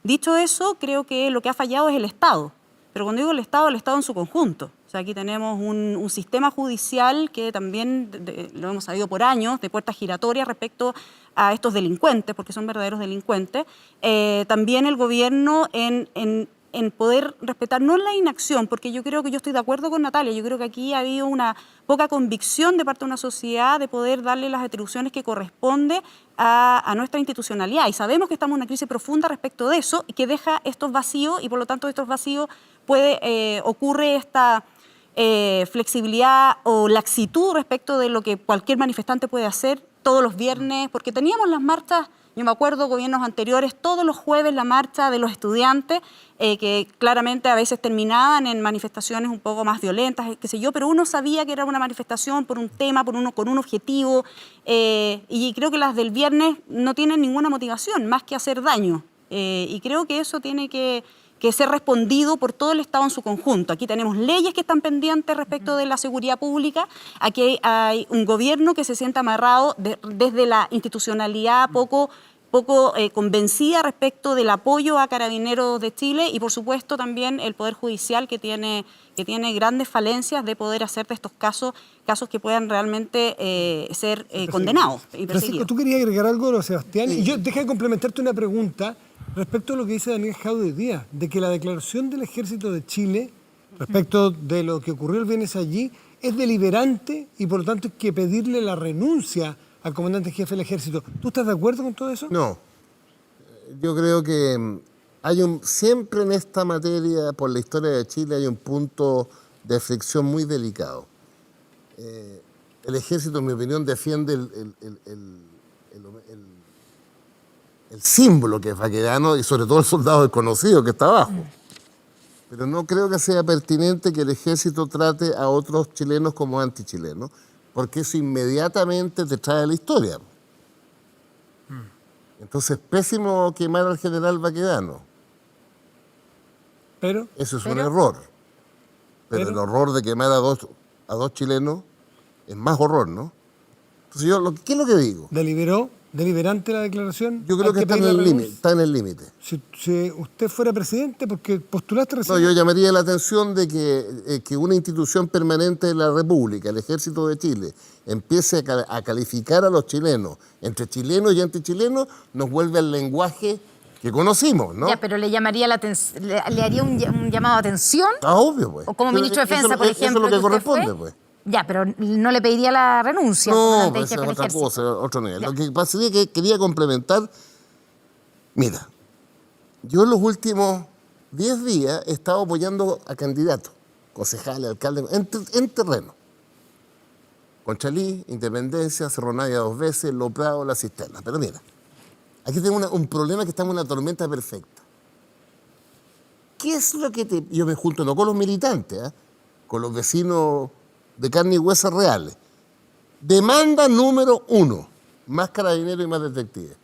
Dicho eso, creo que lo que ha fallado es el Estado. Pero cuando digo el Estado en su conjunto. O sea, aquí tenemos un sistema judicial que también lo hemos sabido por años, de puertas giratorias respecto a estos delincuentes, porque son verdaderos delincuentes. También el gobierno en poder respetar, no la inacción, porque yo creo que yo estoy de acuerdo con Natalia, yo creo que aquí ha habido una poca convicción de parte de una sociedad de poder darle las atribuciones que corresponde a nuestra institucionalidad. Y sabemos que estamos en una crisis profunda respecto de eso y que deja estos vacíos y por lo tanto de estos vacíos ocurre esta flexibilidad o laxitud respecto de lo que cualquier manifestante puede hacer todos los viernes, porque teníamos las marchas, yo me acuerdo, gobiernos anteriores, todos los jueves la marcha de los estudiantes, que claramente a veces terminaban en manifestaciones un poco más violentas, qué sé yo, pero uno sabía que era una manifestación por un tema, con un objetivo, y creo que las del viernes no tienen ninguna motivación más que hacer daño, y creo que eso tiene que ser respondido por todo el Estado en su conjunto. Aquí tenemos leyes que están pendientes respecto de la seguridad pública, aquí hay un gobierno que se siente amarrado desde la institucionalidad poco convencida respecto del apoyo a Carabineros de Chile y por supuesto también el Poder Judicial que tiene grandes falencias de poder hacer de estos casos que puedan realmente ser condenados y perseguidos. Francisco, ¿tú querías agregar algo, Sebastián? Sí. Y yo deja de complementarte una pregunta respecto a lo que dice Daniel Jaude hoy día, de que la declaración del Ejército de Chile respecto de lo que ocurrió el viernes allí es deliberante y por lo tanto hay que pedirle la renuncia al comandante jefe del Ejército. ¿Tú estás de acuerdo con todo eso? No. Yo creo que siempre en esta materia, por la historia de Chile, hay un punto de fricción muy delicado. El Ejército, en mi opinión, defiende el símbolo que es Baquedano y sobre todo el soldado desconocido que está abajo. Pero no creo que sea pertinente que el Ejército trate a otros chilenos como antichilenos, porque eso inmediatamente te trae la historia. Entonces, pésimo quemar al general Baquedano. Eso es un error. Pero el horror de quemar a dos chilenos es más horror, ¿no? Entonces, ¿qué es lo que digo? ¿Deliberante la declaración? Yo creo que está en el límite. Si usted fuera presidente, porque postulaste recién... No, yo llamaría la atención de que una institución permanente de la República, el Ejército de Chile, empiece a calificar a los chilenos, entre chilenos y antichilenos, nos vuelve al lenguaje que conocimos, ¿no? Ya, pero le llamaría le haría un llamado de atención. Ah, obvio, pues. O como ministro de Defensa, por ejemplo. Eso es lo que corresponde, pues. Ya, pero no le pediría la renuncia. No, pues es otra cosa, otro nivel. Lo que pasa es que quería complementar. Mira, yo en los últimos 10 días he estado apoyando a candidatos, concejales, alcaldes, en terreno. Conchalí, Independencia, Cerro Navia 2 veces, Lo Prado, La Cisterna. Pero mira, aquí tengo un problema que estamos en una tormenta perfecta. ¿Qué es lo que yo me junto no con los militantes, con los vecinos de carne y huesos reales? Demanda número 1, más carabineros y más detectives.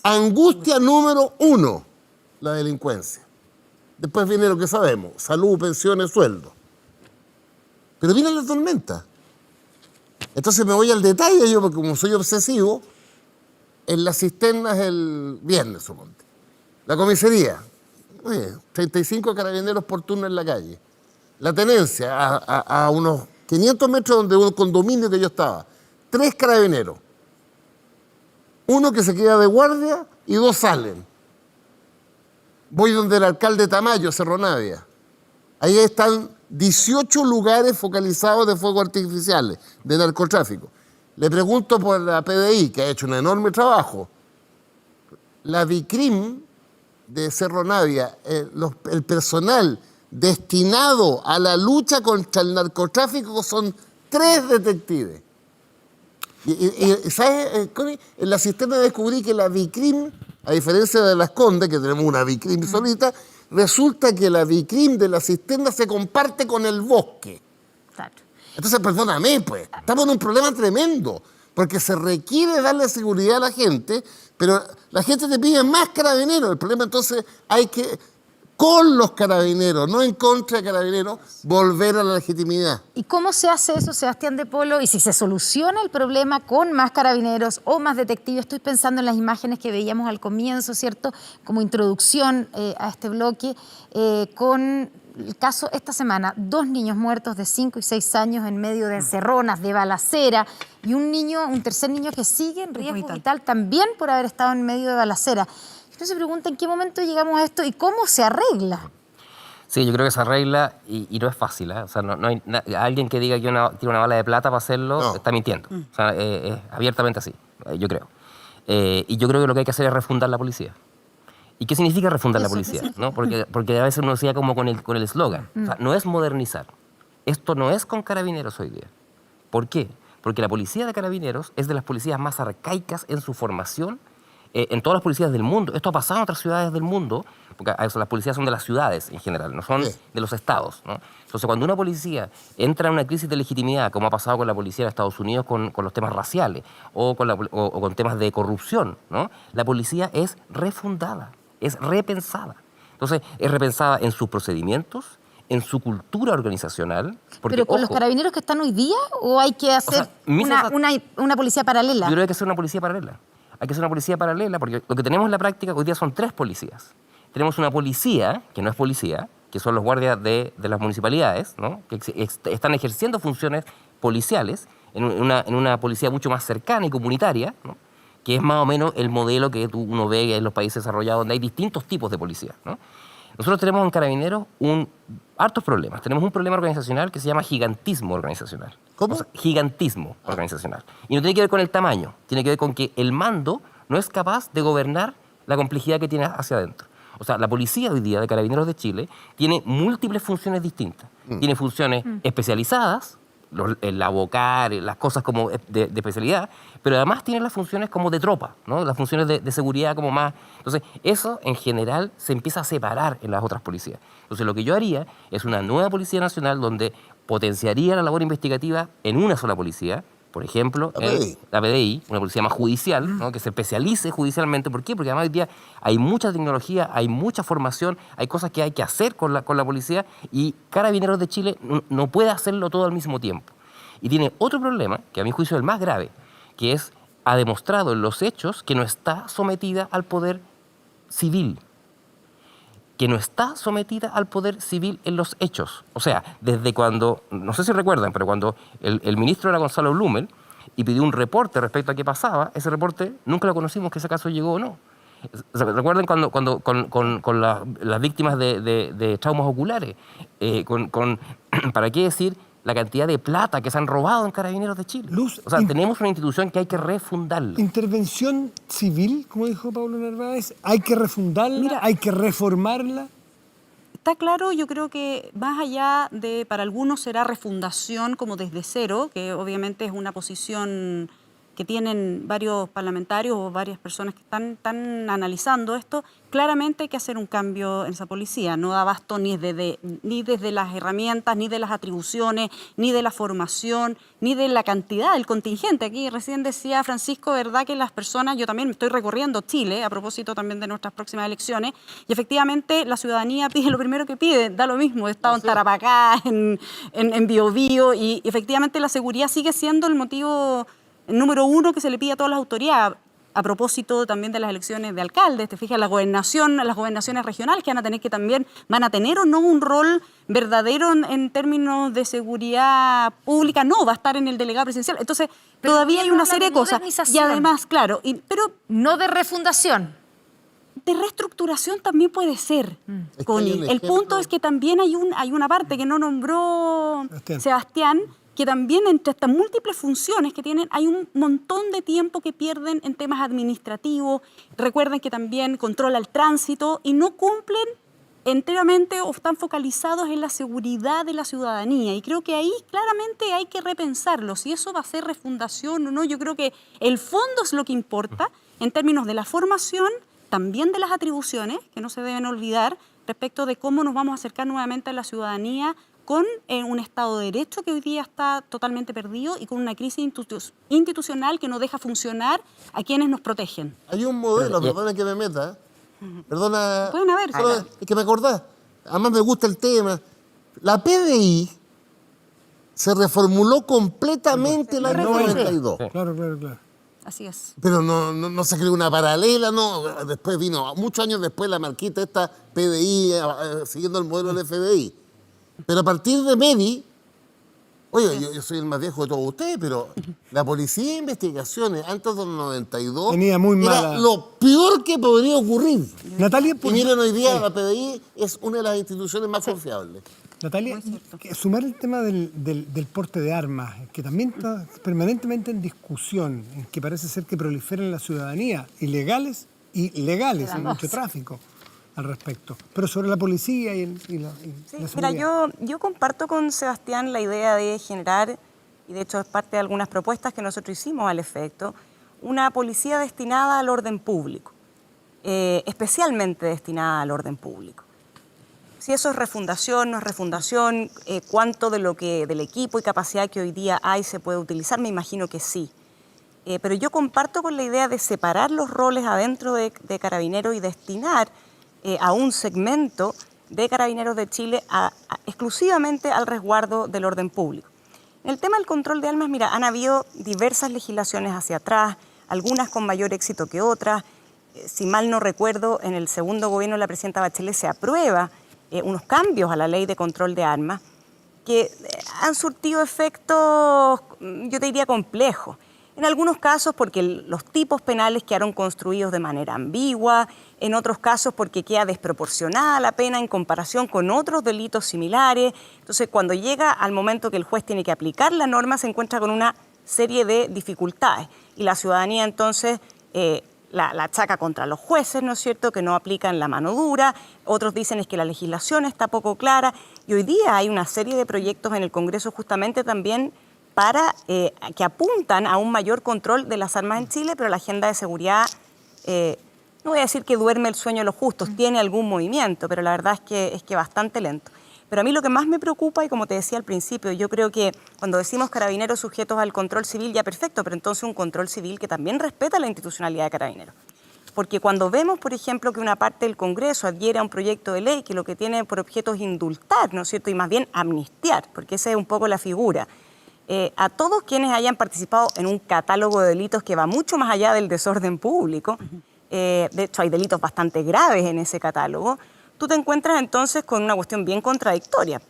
Angustia número 1, la delincuencia. Después viene lo que sabemos, salud, pensiones, sueldo. Pero viene la tormenta. Entonces me voy al detalle, yo porque como soy obsesivo, en las cisternas el viernes, suponte. La comisaría, 35 carabineros por turno en la calle. La tenencia, a unos 500 metros de un condominio que yo estaba. 3 carabineros. 1 que se queda de guardia y 2 salen. Voy donde el alcalde Tamayo, Cerro Navia. Ahí están 18 lugares focalizados de fuegos artificiales, de narcotráfico. Le pregunto por la PDI, que ha hecho un enorme trabajo. La VICRIM de Cerro Navia, el personal destinado a la lucha contra el narcotráfico son 3 detectives. Y ¿sabes, Connie? En la cisterna descubrí que la VICRIM, a diferencia de las Condes, que tenemos una VICRIM solita, resulta que la VICRIM de la cisterna se comparte con el bosque. Entonces, perdóname, pues, estamos en un problema tremendo. porque se requiere darle seguridad a la gente, pero la gente te pide más carabineros. El problema entonces hay que, con los carabineros, no en contra de carabineros, volver a la legitimidad. ¿Y cómo se hace eso, Sebastián de Polo? Y si se soluciona el problema con más carabineros o más detectives, estoy pensando en las imágenes que veíamos al comienzo, ¿cierto? Como introducción a este bloque, con el caso esta semana, 2 niños muertos de 5 y 6 años en medio de encerronas, de balacera, y un tercer niño que sigue en riesgo vital también por haber estado en medio de balacera. Uno se pregunta en qué momento llegamos a esto y cómo se arregla. Sí, yo creo que se arregla y no es fácil. O sea, no hay alguien que diga que tiene una bala de plata para hacerlo, está mintiendo. O sea, es abiertamente así, yo creo. Y yo creo que lo que hay que hacer es refundar la policía. ¿Y qué significa refundar la policía? ¿No? Porque a veces uno decía como con el eslogan. O sea, no es modernizar. Esto no es con carabineros hoy día. ¿Por qué? Porque la policía de carabineros es de las policías más arcaicas en su formación en todas las policías del mundo. Esto ha pasado en otras ciudades del mundo, porque las policías son de las ciudades en general, no son de los estados, ¿no? Entonces, cuando una policía entra en una crisis de legitimidad, como ha pasado con la policía de Estados Unidos con los temas raciales o con temas de corrupción, ¿no? La policía es refundada, es repensada. Entonces, es repensada en sus procedimientos, en su cultura organizacional. Porque, ¿pero con los carabineros que están hoy día o hay que hacer una policía paralela? Yo creo que hay que hacer una policía paralela. Hay que hacer una policía paralela porque lo que tenemos en la práctica hoy día son 3 policías. Tenemos una policía, que no es policía, que son los guardias de las municipalidades, ¿no? Que están ejerciendo funciones policiales en una policía mucho más cercana y comunitaria, ¿no? Que es más o menos el modelo que uno ve en los países desarrollados, donde hay distintos tipos de policía, ¿no? Nosotros tenemos en Carabineros hartos problemas. Tenemos un problema organizacional que se llama gigantismo organizacional. ¿Cómo? O sea, gigantismo organizacional. Y no tiene que ver con el tamaño, tiene que ver con que el mando no es capaz de gobernar la complejidad que tiene hacia adentro. O sea, la policía hoy día de Carabineros de Chile tiene múltiples funciones distintas. Tiene funciones especializadas, el abocar, las cosas como de especialidad, pero además tiene las funciones como de tropa, ¿no? Las funciones de seguridad como más. Entonces, eso en general se empieza a separar en las otras policías. Entonces, lo que yo haría es una nueva Policía Nacional donde potenciaría la labor investigativa en una sola policía, por ejemplo, la PDI, una policía más judicial, ¿no? Que se especialice judicialmente. ¿Por qué? Porque además hoy día hay mucha tecnología, hay mucha formación, hay cosas que hay que hacer con la policía y Carabineros de Chile no puede hacerlo todo al mismo tiempo. Y tiene otro problema, que a mi juicio es el más grave, que ha demostrado en los hechos que no está sometida al poder civil. Que no está sometida al poder civil en los hechos. O sea, desde cuando, no sé si recuerdan, pero cuando el ministro era Gonzalo Blumel y pidió un reporte respecto a qué pasaba, ese reporte nunca lo conocimos que ese caso llegó o no. ¿Recuerdan con las víctimas de traumas oculares? ¿Para qué decir la cantidad de plata que se han robado en Carabineros de Chile? O sea, tenemos una institución que hay que refundarla. Intervención civil, como dijo Pablo Narváez, hay que refundarla, hay que reformarla. Está claro, yo creo que más allá de, para algunos será refundación como desde cero, que obviamente es una posición que tienen varios parlamentarios o varias personas que están analizando esto, claramente hay que hacer un cambio en esa policía. No da abasto ni desde las herramientas, ni de las atribuciones, ni de la formación, ni de la cantidad, del contingente. Aquí recién decía Francisco, ¿verdad? Que las personas, yo también estoy recorriendo Chile, a propósito también de nuestras próximas elecciones, y efectivamente la ciudadanía pide lo primero que pide, da lo mismo, he estado en Tarapacá, en Biobío, y efectivamente la seguridad sigue siendo el motivo número 1 que se le pide a todas las autoridades. A propósito también de las elecciones de alcaldes, te fijas, las gobernaciones regionales que van a tener o no un rol verdadero en términos de seguridad pública, no, va a estar en el delegado presidencial. Entonces, pero todavía hay una serie de cosas. Y además, claro, pero no de refundación. De reestructuración también puede ser, Connie. El punto es que también hay una parte que no nombró Sebastián, que también entre estas múltiples funciones que tienen hay un montón de tiempo que pierden en temas administrativos. Recuerden que también controla el tránsito y no cumplen enteramente o están focalizados en la seguridad de la ciudadanía. Y creo que ahí claramente hay que repensarlo. Si eso va a ser refundación o no, yo creo que el fondo es lo que importa en términos de la formación, también de las atribuciones, que no se deben olvidar, respecto de cómo nos vamos a acercar nuevamente a la ciudadanía con un Estado de Derecho que hoy día está totalmente perdido y con una crisis institucional que no deja funcionar a quienes nos protegen. Hay un modelo, perdona que me meta, perdona, pueden haber, es que me acordás, además me gusta el tema. La PDI se reformuló completamente en el año 92. Claro. Así es. Pero no se creó una paralela, no. Después vino, muchos años después, la marquita esta PDI, siguiendo el modelo del FBI. Pero a partir de MEDI, oye, yo soy el más viejo de todos ustedes, pero la Policía de Investigaciones antes del 92 tenía muy era mala. lo peor que podría ocurrir. Natalia, y miren, hoy día la PDI es una de las instituciones más confiables. Natalia, sumar el tema del porte de armas, que también está permanentemente en discusión, en que parece ser que proliferan en la ciudadanía, ilegales y legales, hay mucho tráfico al respecto. Pero sobre la policía y la Mira, seguridad. yo comparto con Sebastián la idea de generar, y de hecho es parte de algunas propuestas que nosotros hicimos al efecto, una policía destinada al orden público, especialmente destinada al orden público. Si eso es refundación, no es refundación, cuánto del equipo y capacidad que hoy día hay se puede utilizar, me imagino que sí. Pero yo comparto con la idea de separar los roles adentro de Carabineros y destinar a un segmento de Carabineros de Chile exclusivamente al resguardo del orden público. En el tema del control de armas, mira, han habido diversas legislaciones hacia atrás, algunas con mayor éxito que otras. Si mal no recuerdo, en el segundo gobierno de la presidenta Bachelet se aprueba unos cambios a la ley de control de armas que han surtido efectos, yo te diría, complejos. En algunos casos porque los tipos penales quedaron construidos de manera ambigua, en otros casos porque queda desproporcionada la pena en comparación con otros delitos similares. Entonces, cuando llega al momento que el juez tiene que aplicar la norma, se encuentra con una serie de dificultades. Y la ciudadanía entonces la achaca contra los jueces, ¿no es cierto?, que no aplican la mano dura. Otros dicen es que la legislación está poco clara. Y hoy día hay una serie de proyectos en el Congreso justamente también para que apuntan a un mayor control de las armas en Chile, pero la agenda de seguridad, no voy a decir que duerme el sueño de los justos, tiene algún movimiento, pero la verdad es que bastante lento. Pero a mí lo que más me preocupa, y como te decía al principio, yo creo que cuando decimos Carabineros sujetos al control civil, ya perfecto, pero entonces un control civil que también respeta la institucionalidad de Carabineros. Porque cuando vemos, por ejemplo, que una parte del Congreso adhiere a un proyecto de ley que lo que tiene por objeto es indultar, ¿no es cierto?, y más bien amnistiar, porque esa es un poco la figura, a todos quienes hayan participado en un catálogo de delitos que va mucho más allá del desorden público, de hecho hay delitos bastante graves en ese catálogo, tú te encuentras entonces con una cuestión bien contradictoria,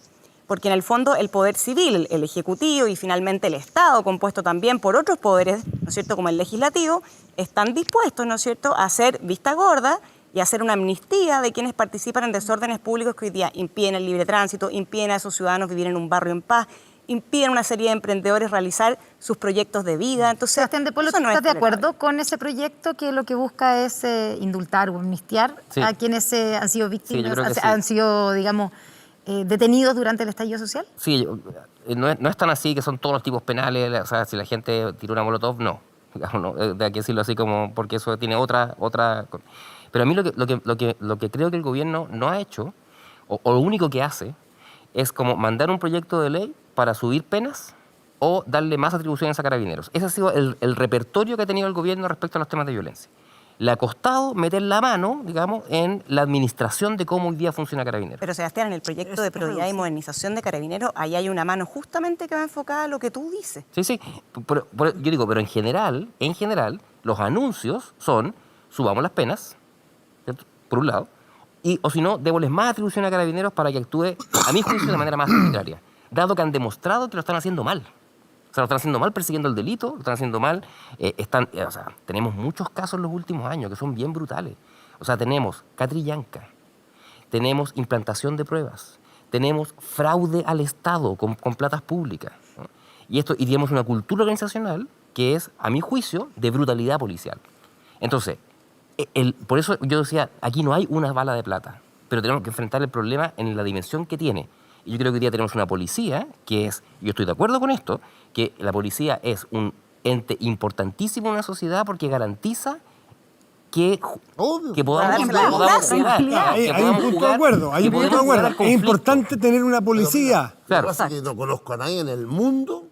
porque en el fondo el poder civil, el ejecutivo y finalmente el Estado, compuesto también por otros poderes, ¿no es cierto?, como el legislativo, están dispuestos, ¿no es cierto?, a hacer vista gorda y a hacer una amnistía de quienes participan en desórdenes públicos que hoy día impiden el libre tránsito, impiden a esos ciudadanos vivir en un barrio en paz, impiden a una serie de emprendedores realizar sus proyectos de vida. Entonces, Sebastián de Polo, ¿estás de acuerdo con ese proyecto que lo que busca es indultar o amnistiar a quienes han sido víctimas, han sido, digamos, detenidos durante el estallido social? Sí, no es tan así que son todos los tipos penales, o sea, si la gente tira una molotov, no. Digamos, no, de aquí decirlo así como, porque eso tiene otra. Pero a mí lo que creo que el gobierno no ha hecho, o lo único que hace, es como mandar un proyecto de ley para subir penas o darle más atribuciones a Carabineros. Ese ha sido el repertorio que ha tenido el gobierno respecto a los temas de violencia. Le ha costado meter la mano, digamos, en la administración de cómo hoy día funciona Carabineros. Pero Sebastián, en el proyecto de probidad y modernización de Carabineros, ahí hay una mano justamente que va enfocada a lo que tú dices. Sí, yo digo, pero en general, los anuncios son, subamos las penas, ¿cierto?, por un lado, o si no, démosles más atribuciones a Carabineros para que actúe, a mi juicio, de manera más arbitraria, dado que han demostrado que lo están haciendo mal. O sea, lo están haciendo mal persiguiendo el delito, lo están haciendo mal. Tenemos muchos casos en los últimos años que son bien brutales. O sea, tenemos catrillanca, tenemos implantación de pruebas, tenemos fraude al Estado con platas públicas, ¿no? Y tenemos una cultura organizacional que es, a mi juicio, de brutalidad policial. Entonces, por eso yo decía, aquí no hay una bala de plata, pero tenemos que enfrentar el problema en la dimensión que tiene. Y yo creo que hoy día tenemos una policía que es, yo estoy de acuerdo con esto, que la policía es un ente importantísimo en una sociedad porque garantiza que podamos jugar. Hay un punto de acuerdo, hay un punto de acuerdo. Es importante tener una policía. Lo que pasa es que no conozco a nadie en el mundo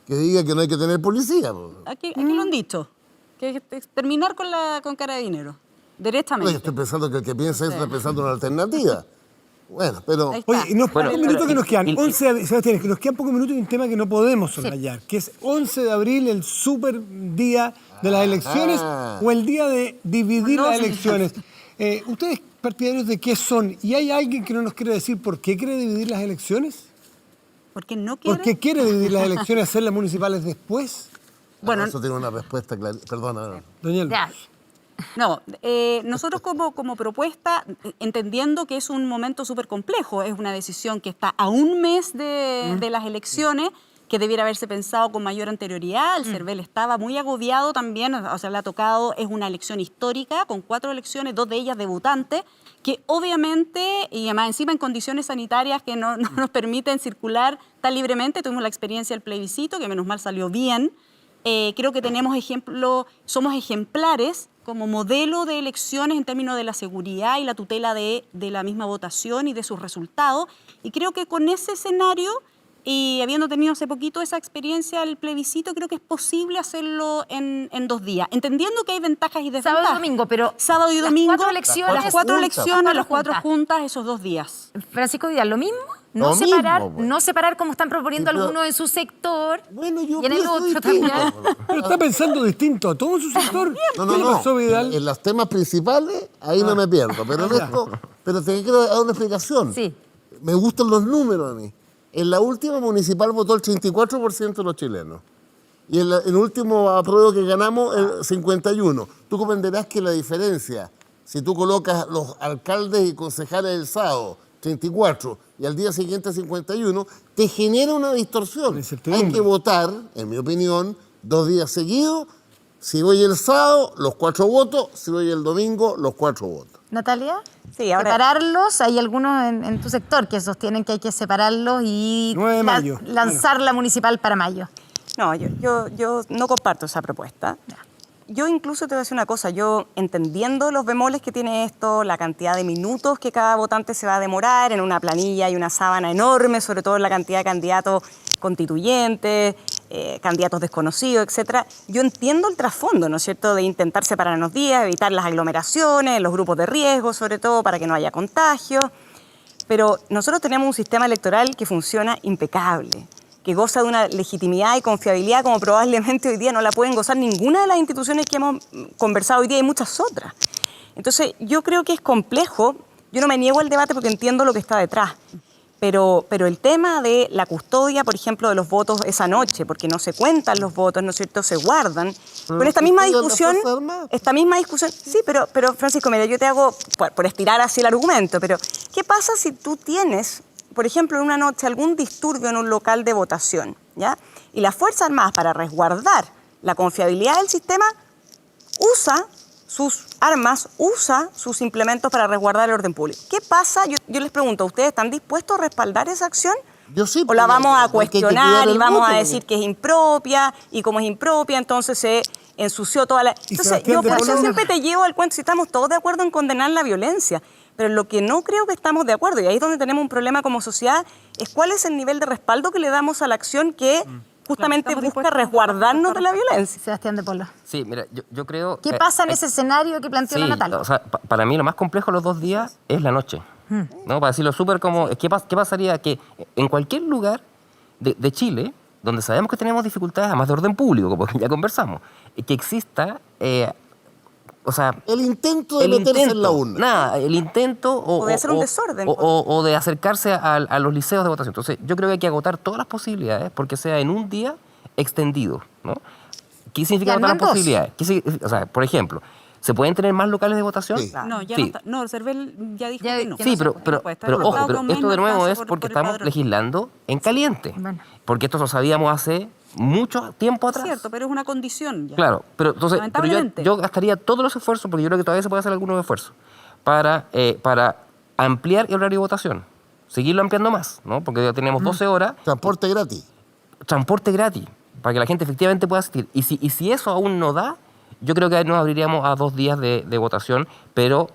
que diga que no hay que tener policía. Aquí lo han dicho, que es terminar con Carabineros, directamente. Yo estoy pensando que el que piensa eso está pensando en una alternativa. Bueno, pero... Oye, pocos minutos que nos quedan. Sebastián, que nos quedan pocos minutos y un tema que no podemos soslayar, que es 11 de abril, el super día de las elecciones o el día de dividir las elecciones. ¿Ustedes partidarios de qué son? ¿Y hay alguien que no nos quiere decir por qué quiere dividir las elecciones? ¿Por qué no quiere? ¿Por qué quiere dividir las elecciones, hacerlas municipales después? Bueno, eso tiene una respuesta clara. Perdona. Doña Luz. No, nosotros como propuesta, entendiendo que es un momento súper complejo, es una decisión que está a un mes de las elecciones, que debiera haberse pensado con mayor anterioridad. El CERVEL estaba muy agobiado también, o sea, le ha tocado, es una elección histórica, con 4 elecciones, 2 de ellas debutantes, que obviamente, y además encima en condiciones sanitarias que no nos permiten circular tan libremente. Tuvimos la experiencia del plebiscito, que menos mal salió bien. Creo que somos ejemplares como modelo de elecciones en términos de la seguridad y la tutela de la misma votación y de sus resultados. Y creo que con ese escenario, y habiendo tenido hace poquito esa experiencia del plebiscito, creo que es posible hacerlo en 2 días, entendiendo que hay ventajas y desventajas. Sábado y domingo, pero sábado y domingo, las 4 elecciones, las 4 juntas, esos 2 días. Francisco Vidal, ¿lo mismo? No separar como están proponiendo algunos en su sector y en el otro también. Pero está pensando distinto a todo su sector. No. En los temas principales, ahí no me pierdo. Pero en esto, te quiero dar una explicación. Sí. Me gustan los números a mí. En la última municipal votó el 34% de los chilenos. Y en el último apruebo que ganamos, el 51%. Tú comprenderás que la diferencia, si tú colocas los alcaldes y concejales del sábado, 34, y al día siguiente 51, te genera una distorsión. Hay que votar, en mi opinión, 2 días seguidos. Si voy el sábado, los 4 votos. Si voy el domingo, los 4 votos. Natalia, sí, ahora... separarlos. Hay algunos en tu sector que sostienen que hay que separarlos y 9 de mayo. Lanzar la municipal para mayo. No, yo no comparto esa propuesta. Yo incluso te voy a decir una cosa, yo entendiendo los bemoles que tiene esto, la cantidad de minutos que cada votante se va a demorar en una planilla y una sábana enorme, sobre todo en la cantidad de candidatos constituyentes, candidatos desconocidos, etcétera. Yo entiendo el trasfondo, ¿no es cierto?, de intentar separar los días, evitar las aglomeraciones, los grupos de riesgo, sobre todo para que no haya contagios. Pero nosotros tenemos un sistema electoral que funciona impecable, que goza de una legitimidad y confiabilidad como probablemente hoy día no la pueden gozar ninguna de las instituciones que hemos conversado hoy día y muchas otras. Entonces, yo creo que es complejo. Yo no me niego al debate porque entiendo lo que está detrás. Pero el tema de la custodia, por ejemplo, de los votos esa noche, porque no se cuentan los votos, ¿no es cierto?, se guardan. Con esta misma discusión, sí, pero Francisco, mira, yo te hago, por estirar así el argumento, pero ¿qué pasa si tú tienes, por ejemplo, en una noche algún disturbio en un local de votación, ¿ya? Y las Fuerzas Armadas, para resguardar la confiabilidad del sistema, usa sus armas, usa sus implementos para resguardar el orden público. ¿Qué pasa? Yo les pregunto, ¿ustedes están dispuestos a respaldar esa acción? Yo sí. ¿O la vamos a cuestionar y vamos a decir que es impropia, y como es impropia, entonces se ensució toda la... Entonces, yo por eso siempre te llevo al cuento, si estamos todos de acuerdo en condenar la violencia, pero lo que no creo que estamos de acuerdo, y ahí es donde tenemos un problema como sociedad, es cuál es el nivel de respaldo que le damos a la acción que justamente busca resguardarnos de la violencia. Sebastián de Polo. Sí, mira, yo creo... ¿Qué pasa en ese escenario que planteó la Natalia? O sea, para mí lo más complejo los 2 días es la noche. ¿No? Para decirlo súper como... ¿Qué pasaría? Que en cualquier lugar de Chile, donde sabemos que tenemos dificultades, además de orden público, como ya conversamos, que exista... o sea, el intento de meterse en la urna. Nada, el intento... O de hacer un desorden. O de acercarse a los liceos de votación. Entonces, yo creo que hay que agotar todas las posibilidades porque sea en un día extendido, ¿no? ¿Qué significa agotar las posibilidades? O sea, por ejemplo, ¿se pueden tener más locales de votación? Sí. No, ya no está. No, el CERVEL ya dijo que no. Sí, pero ojo, pero esto de nuevo es porque estamos legislando en caliente. Bueno. Porque esto lo sabíamos hace mucho tiempo atrás. Es cierto, pero es una condición ya. Claro, pero entonces yo gastaría todos los esfuerzos, porque yo creo que todavía se puede hacer algunos esfuerzos, para ampliar el horario de votación. Seguirlo ampliando más, ¿no? Porque ya tenemos 12 horas. Transporte gratis. Transporte gratis, para que la gente efectivamente pueda asistir. Y si eso aún no da, Yo creo que nos abriríamos a 2 días de votación, pero,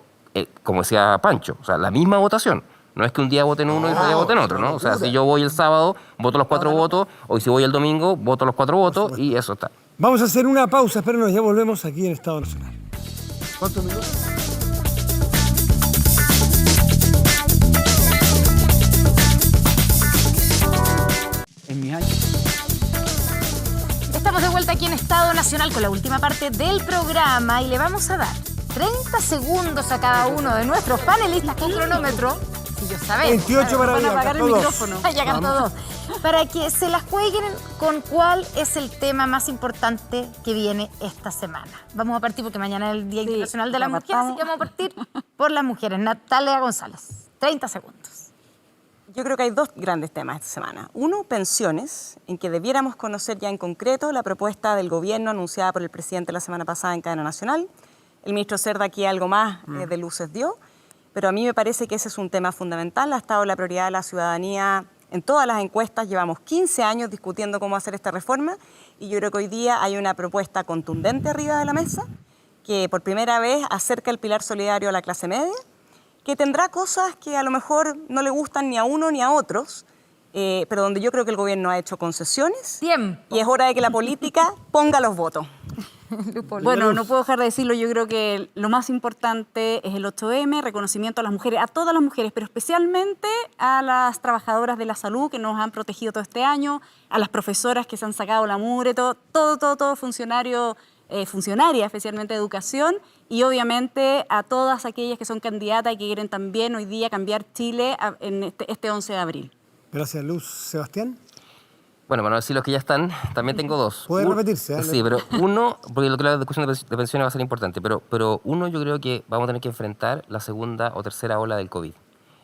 como decía Pancho, o sea, la misma votación. No es que un día voten uno y otro día voten otro, ¿no? O sea, si yo voy el sábado, voto los 4 votos, o si voy el domingo, voto los 4 votos, y eso está. Vamos a hacer una pausa, espérenos, ya volvemos aquí en Estado Nacional. ¿Cuántos minutos? En mis años. Estamos de vuelta aquí en Estado Nacional con la última parte del programa y le vamos a dar 30 segundos a cada uno de nuestros panelistas con cronómetro. Si yo sabemos. 28 para Van a arriba, apagar el todos. micrófono. Ya cantó 2. Para que se las jueguen con cuál es el tema más importante que viene esta semana. Vamos a partir porque mañana es el Día Internacional de la Mujer, así que vamos a partir por las mujeres. Natalia González, 30 segundos. Yo creo que hay 2 grandes temas esta semana. Uno, pensiones, en que debiéramos conocer ya en concreto la propuesta del gobierno anunciada por el presidente la semana pasada en cadena nacional. El ministro Cerda aquí algo más de luces dio, pero a mí me parece que ese es un tema fundamental. Ha estado la prioridad de la ciudadanía en todas las encuestas. Llevamos 15 años discutiendo cómo hacer esta reforma y yo creo que hoy día hay una propuesta contundente arriba de la mesa que por primera vez acerca el pilar solidario a la clase media, que tendrá cosas que a lo mejor no le gustan ni a uno ni a otros, pero donde yo creo que el gobierno ha hecho concesiones. Tiempo. Y es hora de que la política ponga los votos. Bueno, no puedo dejar de decirlo, yo creo que lo más importante es el 8M, reconocimiento a las mujeres, a todas las mujeres, pero especialmente a las trabajadoras de la salud que nos han protegido todo este año, a las profesoras que se han sacado la mugre, todo funcionario, funcionaria, especialmente de educación, y obviamente a todas aquellas que son candidatas y que quieren también hoy día cambiar Chile en este 11 de abril. Gracias, Luz. Sebastián. Bueno, para no decir los que ya están, también tengo 2. Puede repetirse, ¿eh? Sí, pero uno, porque lo que la discusión de pensiones va a ser importante, pero uno, yo creo que vamos a tener que enfrentar la segunda o tercera ola del COVID.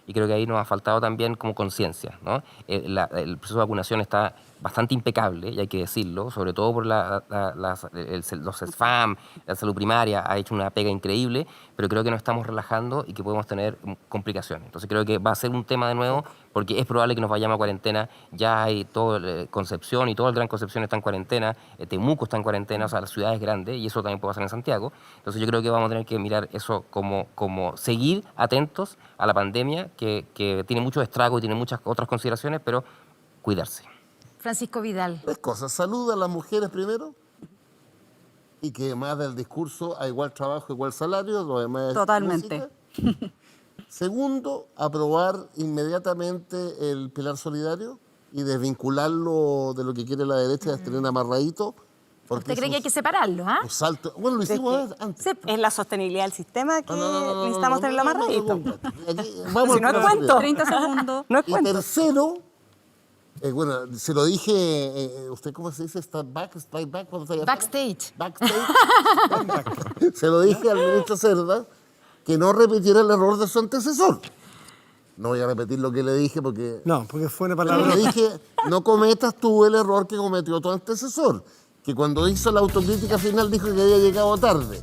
Y creo que ahí nos ha faltado también como conciencia, ¿no? El proceso de vacunación está bastante impecable, y hay que decirlo, sobre todo por los SFAM, la salud primaria ha hecho una pega increíble, pero creo que nos estamos relajando y que podemos tener complicaciones. Entonces creo que va a ser un tema de nuevo, porque es probable que nos vayamos a cuarentena. Ya hay todo Concepción y todo el Gran Concepción está en cuarentena, Temuco está en cuarentena, o sea, la ciudad es grande, y eso también puede pasar en Santiago. Entonces yo creo que vamos a tener que mirar eso como seguir atentos a la pandemia, que tiene muchos estragos y tiene muchas otras consideraciones, pero cuidarse. Francisco Vidal. 3 cosas. Salud a las mujeres primero, y que más del discurso a igual trabajo, igual salario, lo demás es Totalmente. música. Segundo, aprobar inmediatamente el pilar solidario y desvincularlo de lo que quiere la derecha, de tener amarradito. ¿Usted cree que hay que separarlo? Bueno, lo hicimos antes. Sí, es la sostenibilidad del sistema que necesitamos tenerlo amarradito. Vamos si no es cuento. 30 segundos. No es Y cuento. tercero, bueno, se lo dije, ¿usted cómo se dice? Backstage. Se lo dije al ministro Cerda que no repitiera el error de su antecesor. No voy a repetir lo que le dije porque... No, porque fue una palabra... Le dije, no cometas tú el error que cometió tu antecesor, que cuando hizo la autocrítica final dijo que había llegado tarde.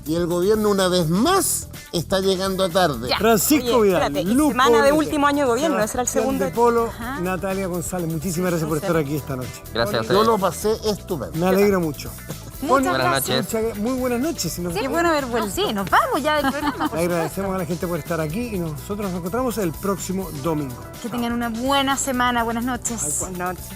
Y el gobierno, una vez más, está llegando tarde. Ya. Francisco Vidal, semana de último año de gobierno, ese era el segundo. De Polo, Natalia González, muchísimas gracias por estar aquí esta noche. Gracias a ustedes. Yo lo pasé estupendo. Me alegro mucho. Muchas gracias. Muy buenas noches. Qué bueno haber vuelto. Sí, nos vamos ya del programa. Le agradecemos a la gente por estar aquí y nosotros nos encontramos el próximo domingo. Que tengan una buena semana. Buenas noches. Buenas noches.